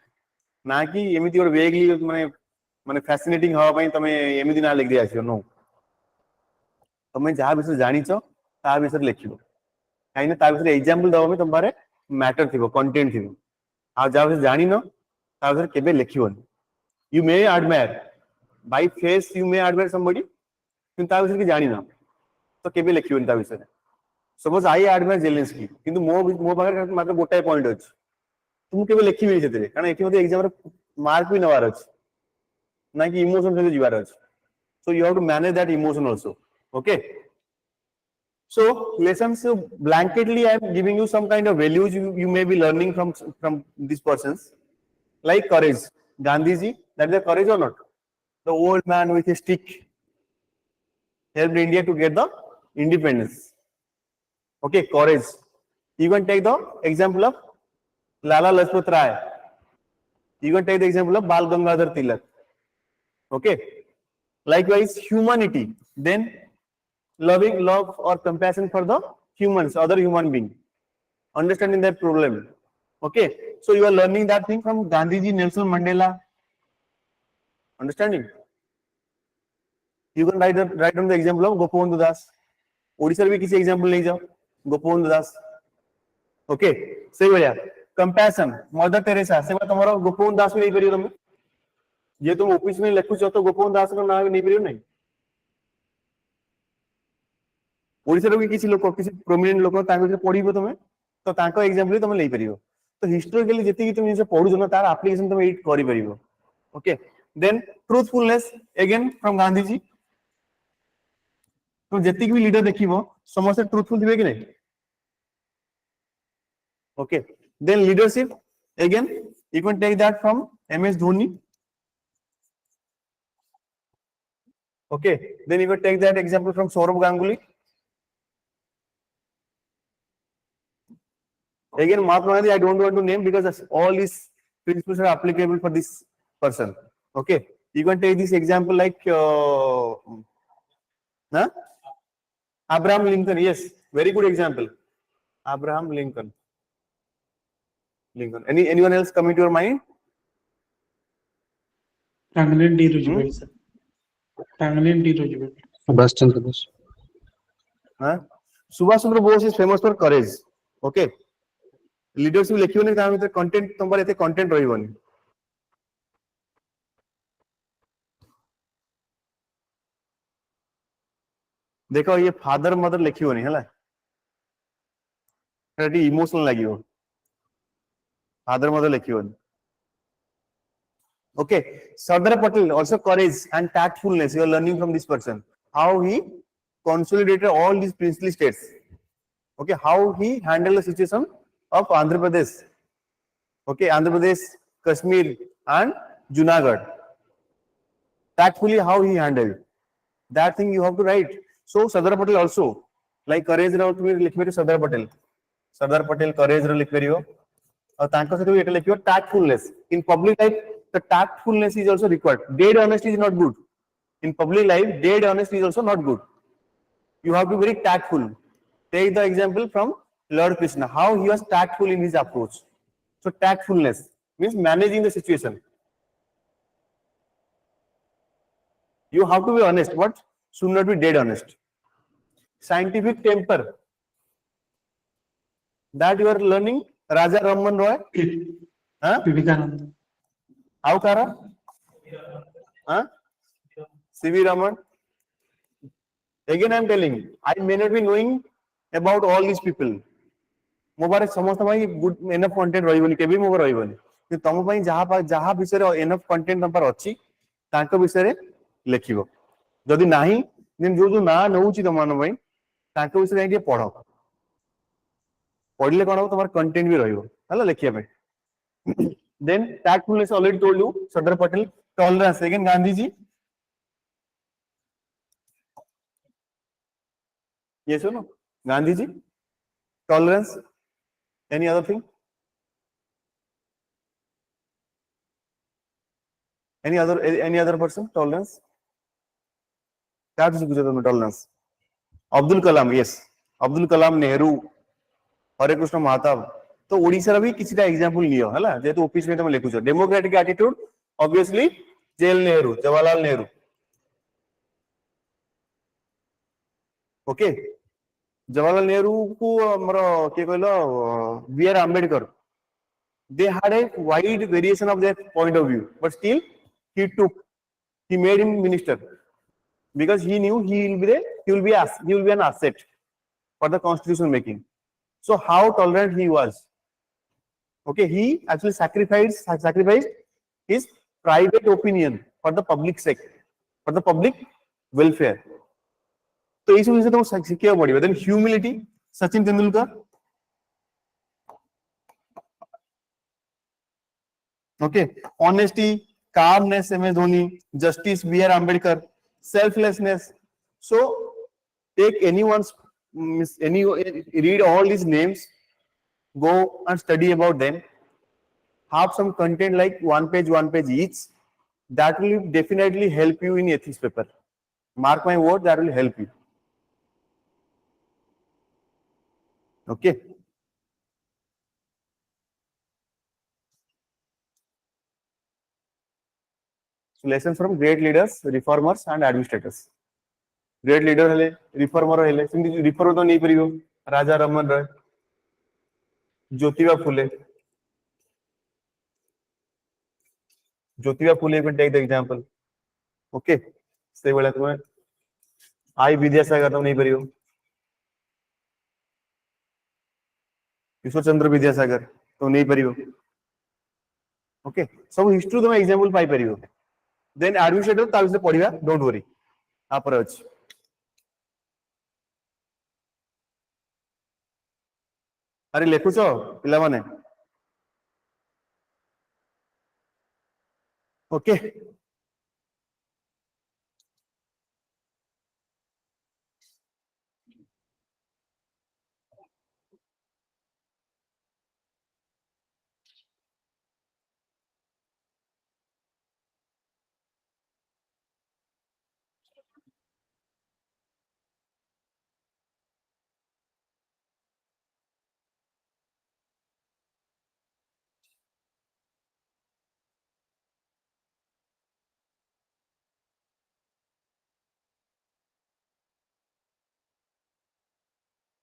ना कि एमिति और वेगली माने फैसिनेटिंग हवा पई तुम एमिति ना लिख दे आसीबो. नो, तुम जहां विषय जानिछ ता विषय लिखिबो. काइने ता विषय एग्जांपल दवा में तुम बारे मैटर थिबो, कंटेंट थिबो. आ जहां विषय जानिनो ता विषय केबे लिखिबोनी. You may admire by face, you may admire somebody, किंतु ता विषय की जानी ना तो केबे लिखियोनी ता विषय. सपोज आई एडमायर जेलेंस्की किंतु मो पाखर मात्र गोटाए पॉइंट अछि. तुम केबे लिखिबे सेते कारण एठी मते एग्जाम रे मार्क भी नवार अछि ना कि इमोशन से जीवार अछि. So you have to manage that emotion also. Okay. So lessons blanketly I am giving you some kind of values you may be learning from these persons, like courage. Gandhiji, that is the courage or not? The old man with a stick helped India to get the independence. Okay, courage. You can take the example of Lala Lajpat Rai. You can take the example of Bal Gangadhar Tilak. Okay. Likewise, humanity, then loving love or compassion for the humans, other human being, understanding their problem. Okay, so you are learning that thing from Gandhiji, Nelson Mandela. Understanding? You can write on the example of Gopabandhu Das. Odisha भी किसी example नहीं जाओ, Gopabandhu Das. Okay, सही बढ़िया. Compassion, Mother Teresa. से बात तुम्हारा Gopabandhu Das भी नहीं पढ़ी तुमने. ये तुम ऑफिस में लिखो चाहो तो Gopabandhu Das का नाम भी नहीं पढ़ी नहीं. ओडिसा भी किसी लोग किसी प्रोमिनेंट लोग तांको से पढ़िबो तुमे तो तांको एग्जांपल तुम ले परिबो. तो हिस्टोरिकली जति कि तुम जिसे पढु जनो तार एप्लीकेशन तुम एडिट करि परिबो. Okay, then truthfulness again from Gandhi ji. तो जति कि लीडर देखिबो समस्त ट्रूथफुल दिबे कि नहीं. ओके, then leadership again you can take that from MS Dhoni. Okay, then you can take that example from Sourav Ganguly. Again, Mahatma Gandhi, I don't want to name because all these principles are applicable for this person. Okay, you can take this example like Abraham Lincoln. Yes, very good example. Abraham Lincoln. Anyone else coming to your mind? Franklin D. Roosevelt, sir. Franklin D. Roosevelt. Subhash Chandra Bose. Subhash Chandra Bose is famous for courage. Okay. Leadership लिखियो नहीं तार content तुम एते content रहिबोनी. देखो ये father mother लिखियो नहीं हला रेडी इमोशनल लागियो. फादर मदर लिखियो. Okay, Sardar Patel also courage and tactfulness you are learning from this person, how he consolidated all these princely states. Okay, how he handled the situation of Andhra Pradesh, okay, Andhra Pradesh, Kashmir and Junagadh. Tactfully how he handled that thing you have to write. So Sardar Patel also like courage रो तुम्हें लिखबे तो Sardar Patel courage रो लिखबेरियो और तांको से तो एटा लिखियो tactfulness. In public life the tactfulness is also required. Dead honesty is not good. In public life dead honesty is also not good. You have to be very tactful. Take the example from Lord Krishna, how he was tactful in his approach. So tactfulness means managing the situation. You have to be honest, but should not be dead honest. Scientific temper, that you are learning Raja Rammohn Roy. Vivekananda. How Kara? C.V. Raman. Again I am telling, I may not be knowing about all these people. Mobile समस्त भाई good enough content रहिबनी केबी mobile रहिबनी कि तम भाई जहा विषय रे enough content number अछि तांको विषय रे लिखिबो. जदि नाही देन जो ना नउची तमान भाई तांको विषय रे पढो. पढले कोन हो तमार कंटेंट भी रहिबो हला लिखिया पे. Then tactfulness already told you Sardar Patel. Tolerance again Gandhi ji. ये सुनो Gandhi ji. Tolerance. Any other thing? Any other person? Tolerance? That is tolerance. Abdul Kalam, yes. Abdul Kalam, Nehru, Hare Krishna Mahatab. तो ओडिशा भी किसी का एग्जांपल लियो हला जेतु ऑफिस में तुम लिखु छ. डेमोक्रेटिक एटीट्यूड ऑब्वियसली जेल Nehru, Jawaharlal Nehru. Okay, Jawaharlal Nehru को हमरो के कहलो B.R. Ambedkar, they had a wide variation of their point of view, but still he made him minister because he knew he will be an asset for the constitution making. So how tolerant he was. Okay, he actually sacrificed his private opinion for the public sake, for the public welfare. तो इस वजह से तो सीखिया पड़िबो. Then humility, Sachin Tendulkar. Okay, honesty, calmness, MS Dhoni. Justice, B.R. Ambedkar. Selflessness. So take anyone's read all these names, go and study about them, have some content like one page each, that will definitely help you in ethics paper. Mark my word, that will help you. Okay. So lesson from great leaders, reformers and administrators. Great leader हेले, reformer हेले, Sindhi reformer तो नहीं परियो, Raja Rammohan Roy, Jyotiba Phule. Jyotiba Phule, you can take the example. Okay. से बोला तुम्हें, आई विद्यासागर तो नहीं परियो. ईश्वर चंद्र विद्यासागर तो नहीं परियो. Okay. सब history तुम्हें example पाई परियो. Then administrator तार से पढ़िया, don't worry. Approach. अरे लेखुच पिला माने. Okay.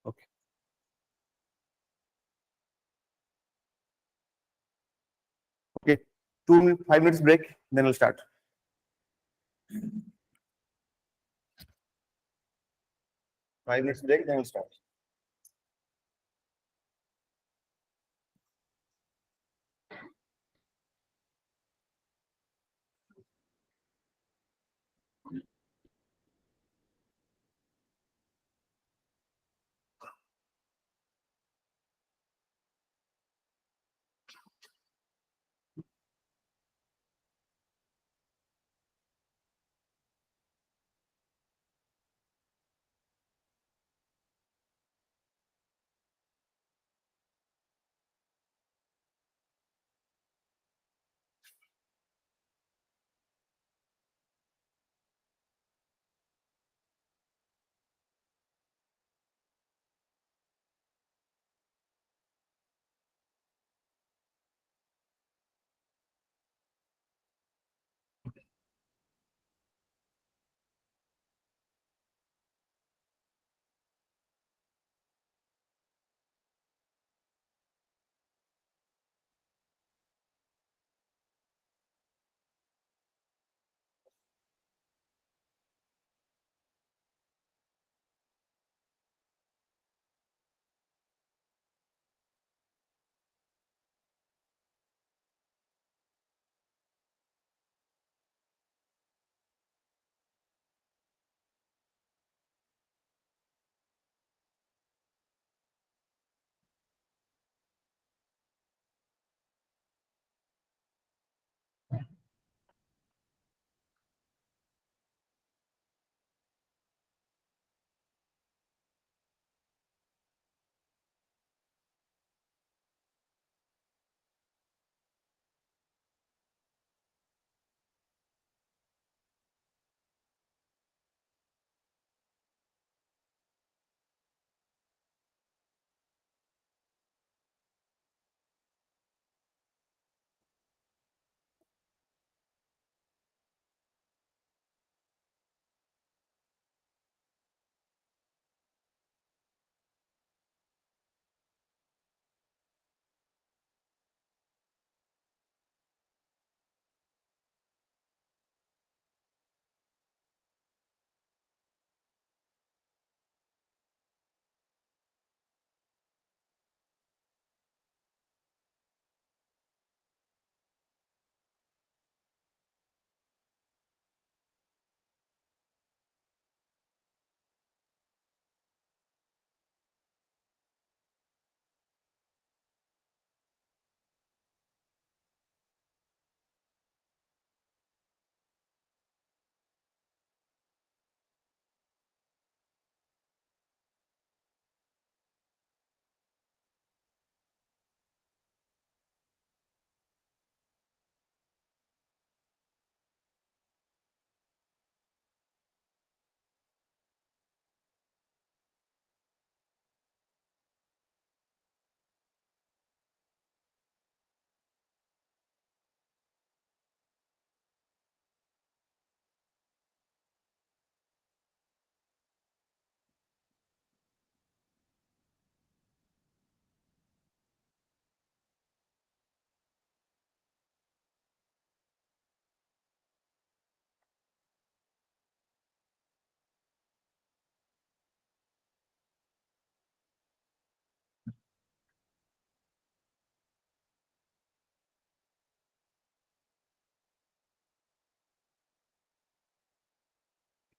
Okay. Okay. 5 minutes break, then we'll start. 5 minutes break, then we'll start.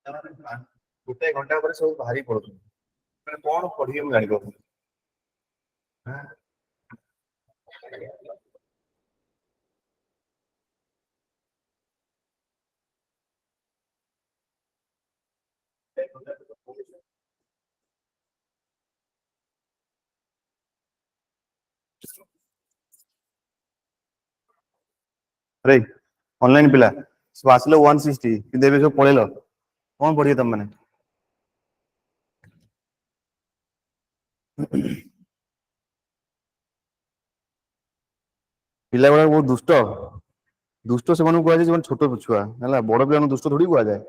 गोटे घंटा पर सब भारी पड़ो कौन पढ़िए मैं जानी पाऊँ अरे ऑनलाइन पिला सब आसलो 160 कि देबे सब पळेलो कौन पढ़िए तुम मैंने पिला गुड़ा बहुत दुष्ट दुष्ट से कह जाए छोट छुआ है बड़ पिला दुष्ट थोड़ी कह जाए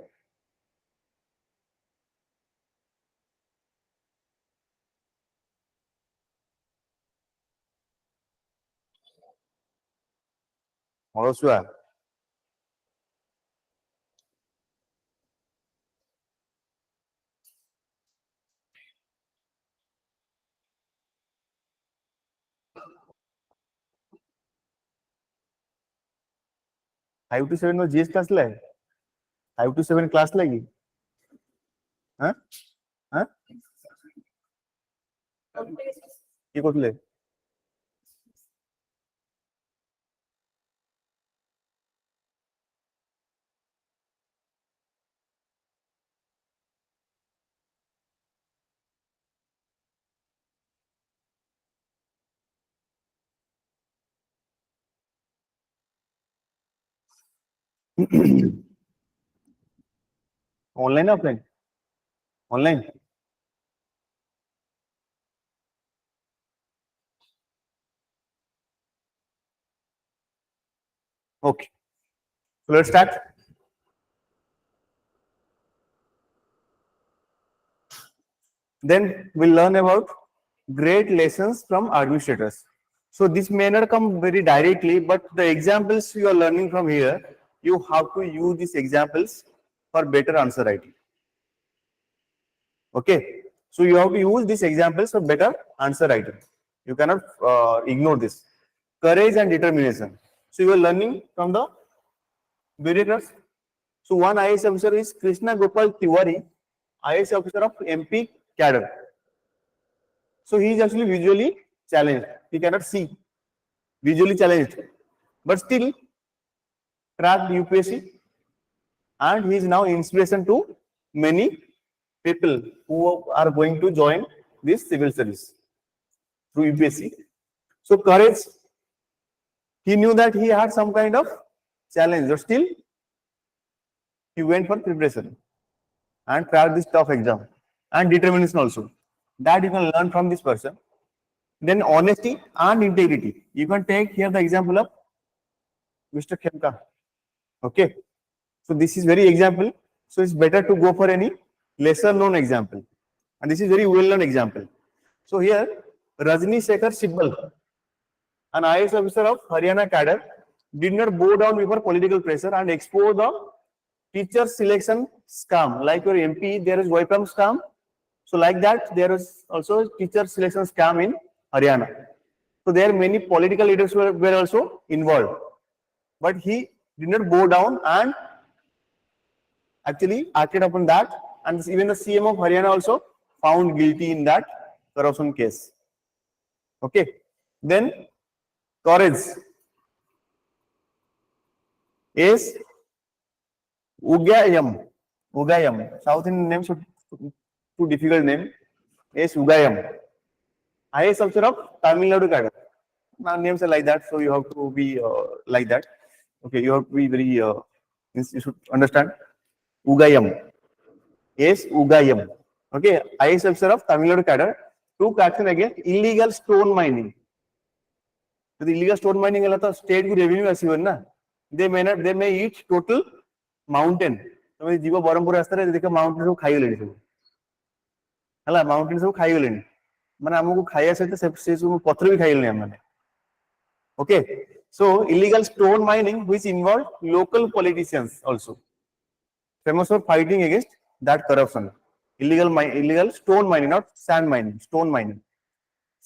अलसुआ 5 to 7 में जीएस क्लास ले 5 to 7 क्लास लगी हाँ हाँ ये कोटले online offline online okay so let's start then we'll learn about great lessons from administrators so this may not come very directly but the examples you are learning from here you have to use these examples for better answer writing okay so you have to use these examples for better answer writing you cannot ignore this courage and determination so you are learning from the bureaucrats so one IAS officer is Krishna Gopal Tiwari IAS officer of MP cadre so he is actually visually challenged he cannot see visually challenged but still cracked UPSC and he is now inspiration to many people who are going to join this civil service through UPSC. So courage, he knew that he had some kind of challenge, but still he went for preparation and cracked this tough exam. And determination also. That you can learn from this person. Then honesty and integrity. You can take here the example of Mr. Khemka. Okay. So this is very example. So it's better to go for any lesser known example. And this is very well known example. So here, Rajni Shekhar Sibbal, an IAS officer of Haryana cadre, did not bow down before political pressure and expose the teacher selection scam. Like your MP, there is Waipam scam. So like that, there is also teacher selection scam in Haryana. So there many political leaders were also involved. But he did not bow down and actually acted upon that. And even the CM of Haryana also found guilty in that corruption case. Okay. Then courage is Ugayam. South Indian name should too difficult name. Is Ugayam. IAS officer of Tamil Nadu cadre. Now names are like that, so you have to be like that. Okay, you have to be very. You should understand. Ugayam. Is Ugayam. Okay, IAS officer of Tamil Nadu cadre took action against illegal stone mining. So the illegal stone mining is the state revenue assured. They may eat total mountain. So when you go Barampur rasta they can mountain so खाई लेने हाला mountain so खाई लेने माने हमको खाया से तो पत्थर भी खाई लेने हमने okay so illegal stone mining which involved local politicians also famous for fighting against that corruption illegal stone mining not sand mining stone mining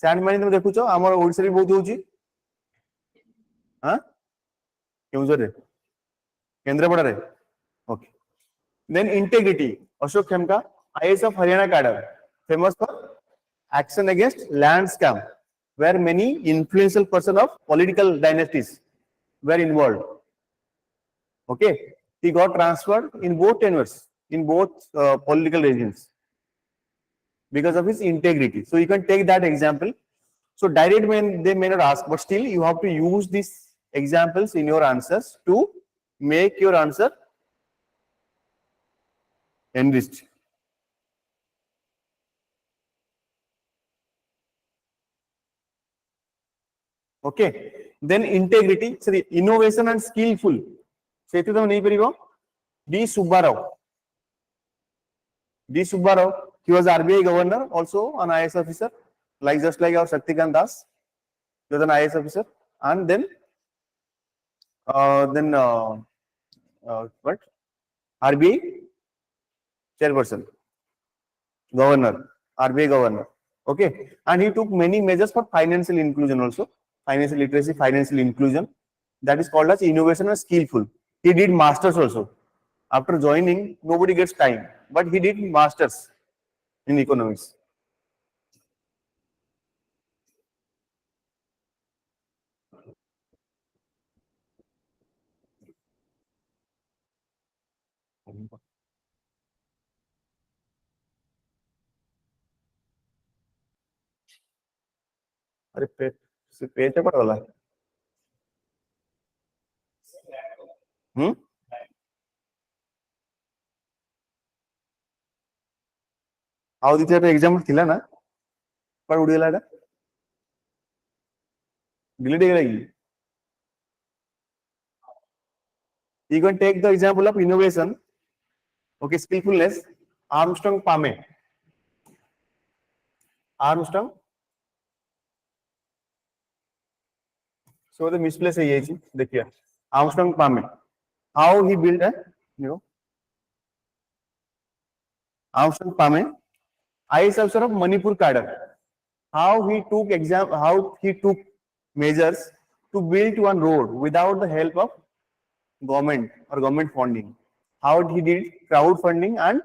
तुम देखु छो हमर ओडिसा रे बहुत होची हां केउजर रे केंद्रापड़ा रे okay Then integrity. Ashok Khemka, IAS of Haryana cadre, famous for action against land scam, where many influential persons of political dynasties were involved. Okay, he got transferred in both tenures, in both political regimes because of his integrity. So you can take that example. So direct they may not ask, but still you have to use these examples in your answers to make your answer enriched. Okay, then integrity, sorry, innovation and skillful. Say to them, D. Subbarao. D. Subbarao, he was RBI governor, also an IAS officer, like just like our Shaktikant Das. He was an IAS officer, and then what? RBI chairperson, governor, RBI governor. Okay, and he took many measures for financial inclusion also, financial literacy, financial inclusion. That is called as innovation and skillful. He did masters also. After joining, nobody gets time, but he did masters in economics. अरे page पर वाला ଆଉ ଦି ଚାରିଟା example ଥିଲା ନା କୁଆଡେ ଉଡିଗଲା ଏଟା delete ହେଇଗଲା କି you can take the example of innovation, okay, skillfulness. Armstrong Pame, Armstrong, so the misplace है ये चीज देखिए Armstrong Pame, how he built a, you know, Armstrong Pame, IAS officer of Manipur cadre, how he took measures to build one road without the help of government or government funding, how he did crowdfunding and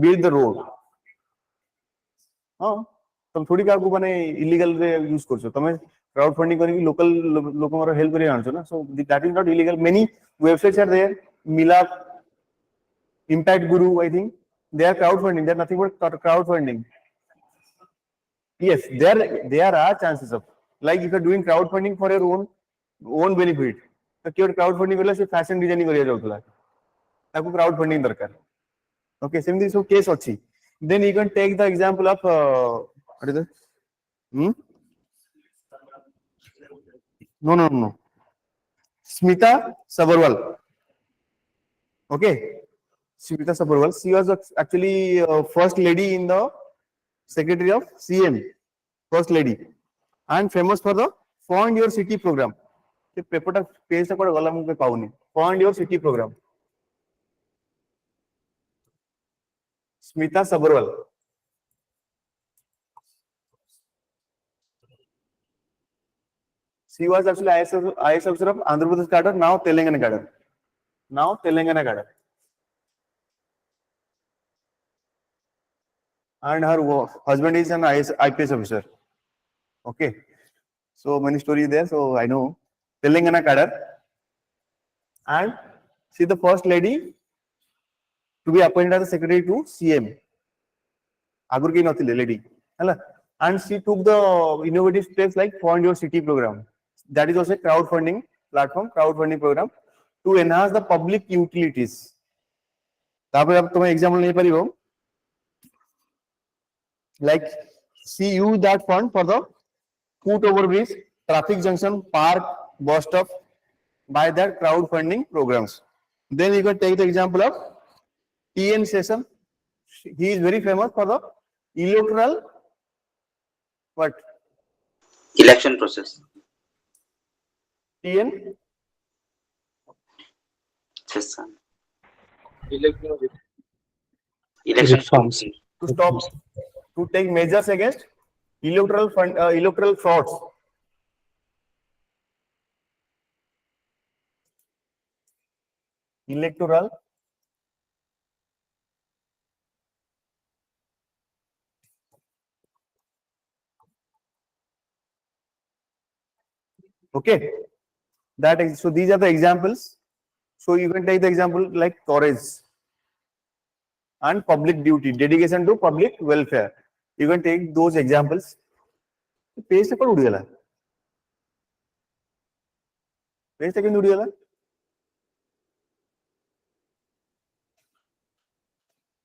build the road. हाँ तुम थोड़ी का माने illegal रे use करछो तमे crowd funding करके local लोकमर हेल्प करि आनछो ना so that is not illegal many websites are there मिला impact guru I think they are crowdfunding, they are nothing but crowdfunding. Yes, there are chances of, like if you are doing crowdfunding for your own benefit तो केवल crowdfunding करला से fashion designing करिया जाउतला ताको crowdfunding दरकार. Okay, सेमती सब case अछि. Then you can take the example of what is it? No. Smita Sabharwal. Okay, Smita Sabharwal. She was actually first lady in the Secretary of CM, first lady, and famous for the Fund Your City program. The paper ta page ta koda gala mu pauni. Fund Your City program. Smita Sabharwal. She was actually IAS officer of Andhra Pradesh cadre, now Telangana cadre. And her husband is an IPS officer. Okay, so many stories there. So I know Telangana cadre, and she is the first lady to be appointed as the secretary to CM. Agur ki nathile lady, hala. And she took the innovative steps like Fund Your City program. That is also a crowdfunding platform, crowdfunding program to enhance the public utilities. तापर अब तुम्हें example नहीं परियो. Like she used that fund for the foot overbridge, traffic junction, park, bus stop by that crowdfunding programs. Then you can take the example of TN Session. He is very famous for the electoral what? Election process. TN Session. Electoral Election reforms. to stop, to take measures against electoral frauds. electoral okay. So these are the examples. So you can take the example like courage and public duty, dedication to public welfare. You can take those examples. Page टा कौन उड़ गया? Page टा क्यों उड़ गया?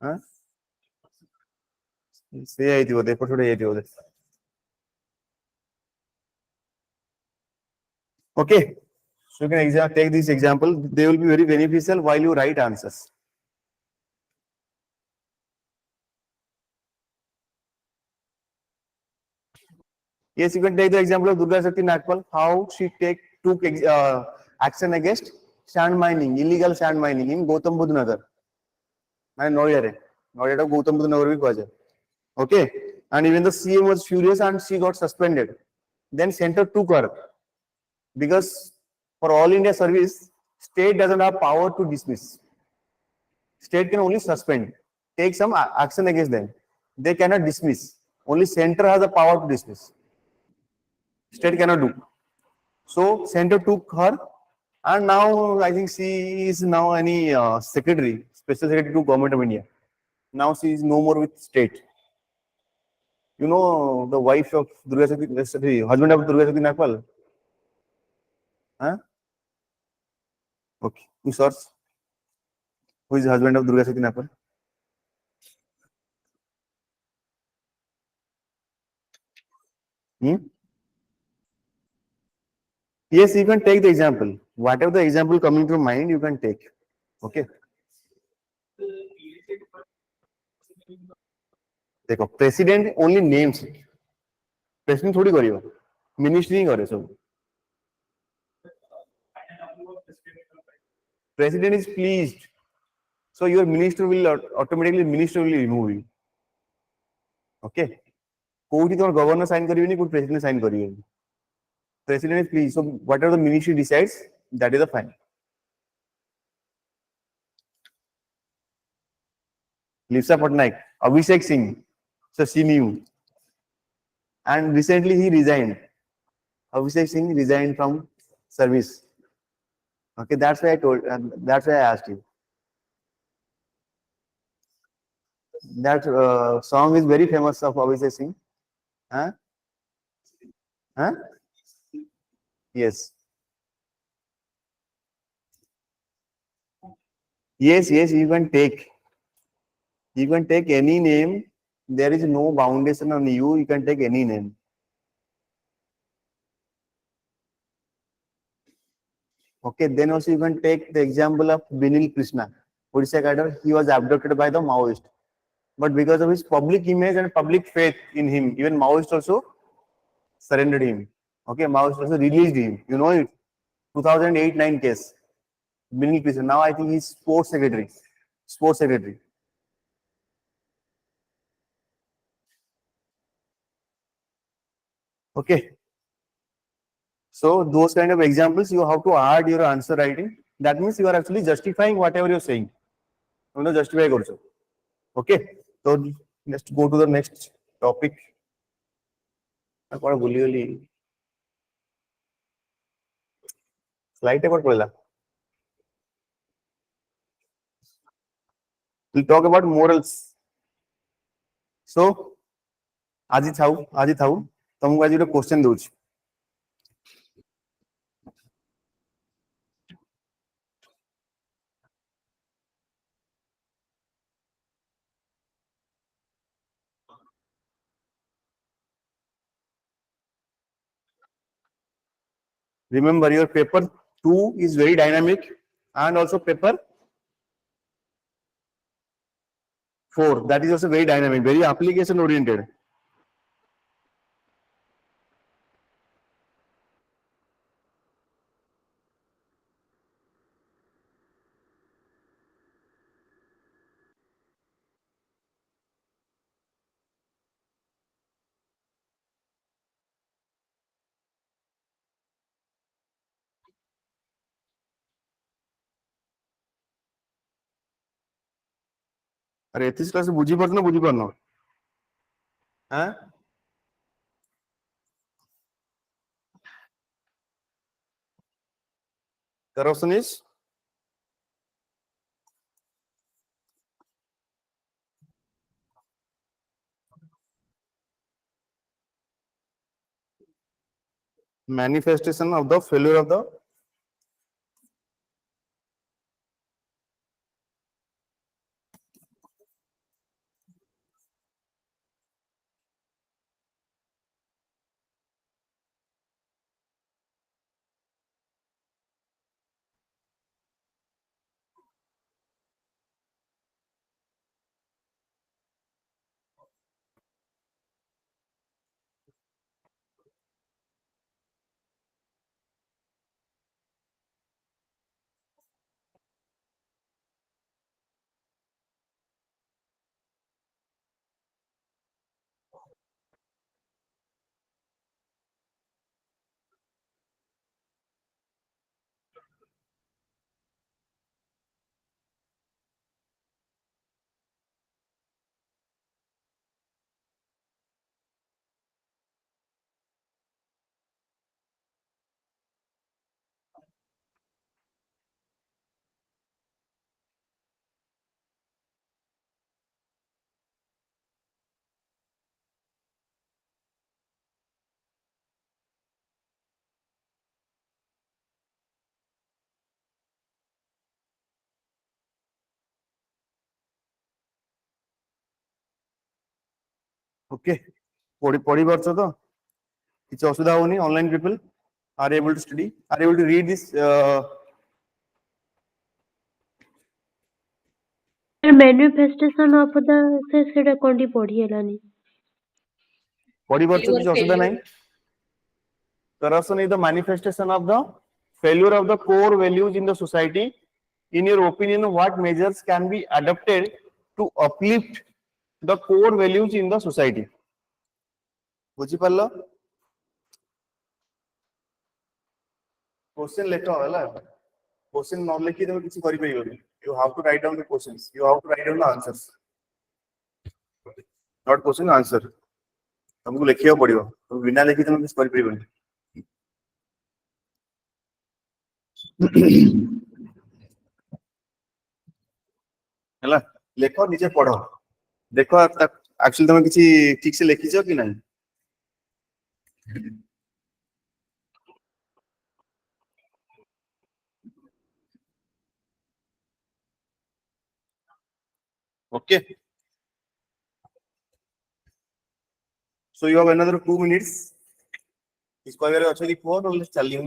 हाँ? से आई थी वो देखो थोड़े आई थी वो दे. Okay. So you can take this example. They will be very beneficial while you write answers. Yes, you can take the example of Durga Shakti Nagpal, how she took action against sand mining, illegal sand mining in Gautam Budh Nagar. And Noida to Gautam Budh Nagar bhi kaha. Okay, and even the CM was furious and she got suspended. Then center took her because for all India service, state doesn't have power to dismiss. State can only suspend, take some action against them. They cannot dismiss. Only center has the power to dismiss. State cannot do. So center took her, and now I think she is now any secretary, special secretary to Government of India. Now she is no more with state. You know the wife of Durga Shakti, husband of Durga Shakti Nagpal? Huh? Okay, you search. Who is the husband of Durga Shakti Nagpal? Hmm? Yes, you can take the example. Whatever the example coming to your mind, you can take. Okay. देखो president only names president थोड़ी करियो ministry करे सब president is pleased so your minister will remove you okay कोठी तो governor sign करियो नहीं कोई प्रेसिडेंट साइन करियो president is pleased so whatever the ministry decides that is the fine Lisa Patnaik Abhishek Singh so she knew and recently he resigned Abhishek Singh resigned from service okay that's why I asked you that song is very famous of Abhishek Singh huh huh yes yes you can take any name there is no foundation on you can take any name okay then also you can take the example of Binil Krishna Odisha cadre he was abducted by the Maoist but because of his public image and public faith in him even Maoist also surrendered him okay Maoist also released him you know it 2008-9 case Binil Krishna now I think he's sports secretary okay so those kind of examples you have to add your answer writing that means you are actually justifying whatever you're saying you know justify also okay so let's go to the next topic slide we'll talk about morals so ଆଜି ଥାଉ ତମକୁ ଆଜି ଗୋଟେ question ଦଉଛି remember your paper 2 is very dynamic and also paper 4 that is also very dynamic very application oriented अरे ethics class बुझी पड़न बुझी पारन हां corruption is manifestation of the failure of the okay पढ़ी पारछ तो किछ असुविधा होनी online people are able to study are able to read this manifestation of the से सेटा कोंडी पढ़ी हेलानी पढ़ी पारछ किछ असुविधा नहीं corruption is the manifestation of the failure of the core values in the society in your opinion what measures can be adopted to uplift the core values in the society बुझी पारलो question लेख होला question न लिखि तमे किछि करि परिबोनी you have to write down the questions you have to write down the answers not question answer तुमको लिखियो पड़िबो तुम बिना लिखि तमे किछि करि परिबोनी हला लेखो नीचे पढ़ो देखो एक्चुअली तुम किछि ठीक से लिखिछो कि नहीं okay so you have another 2 minutes इस कहबे अछि कि फोन और चलियो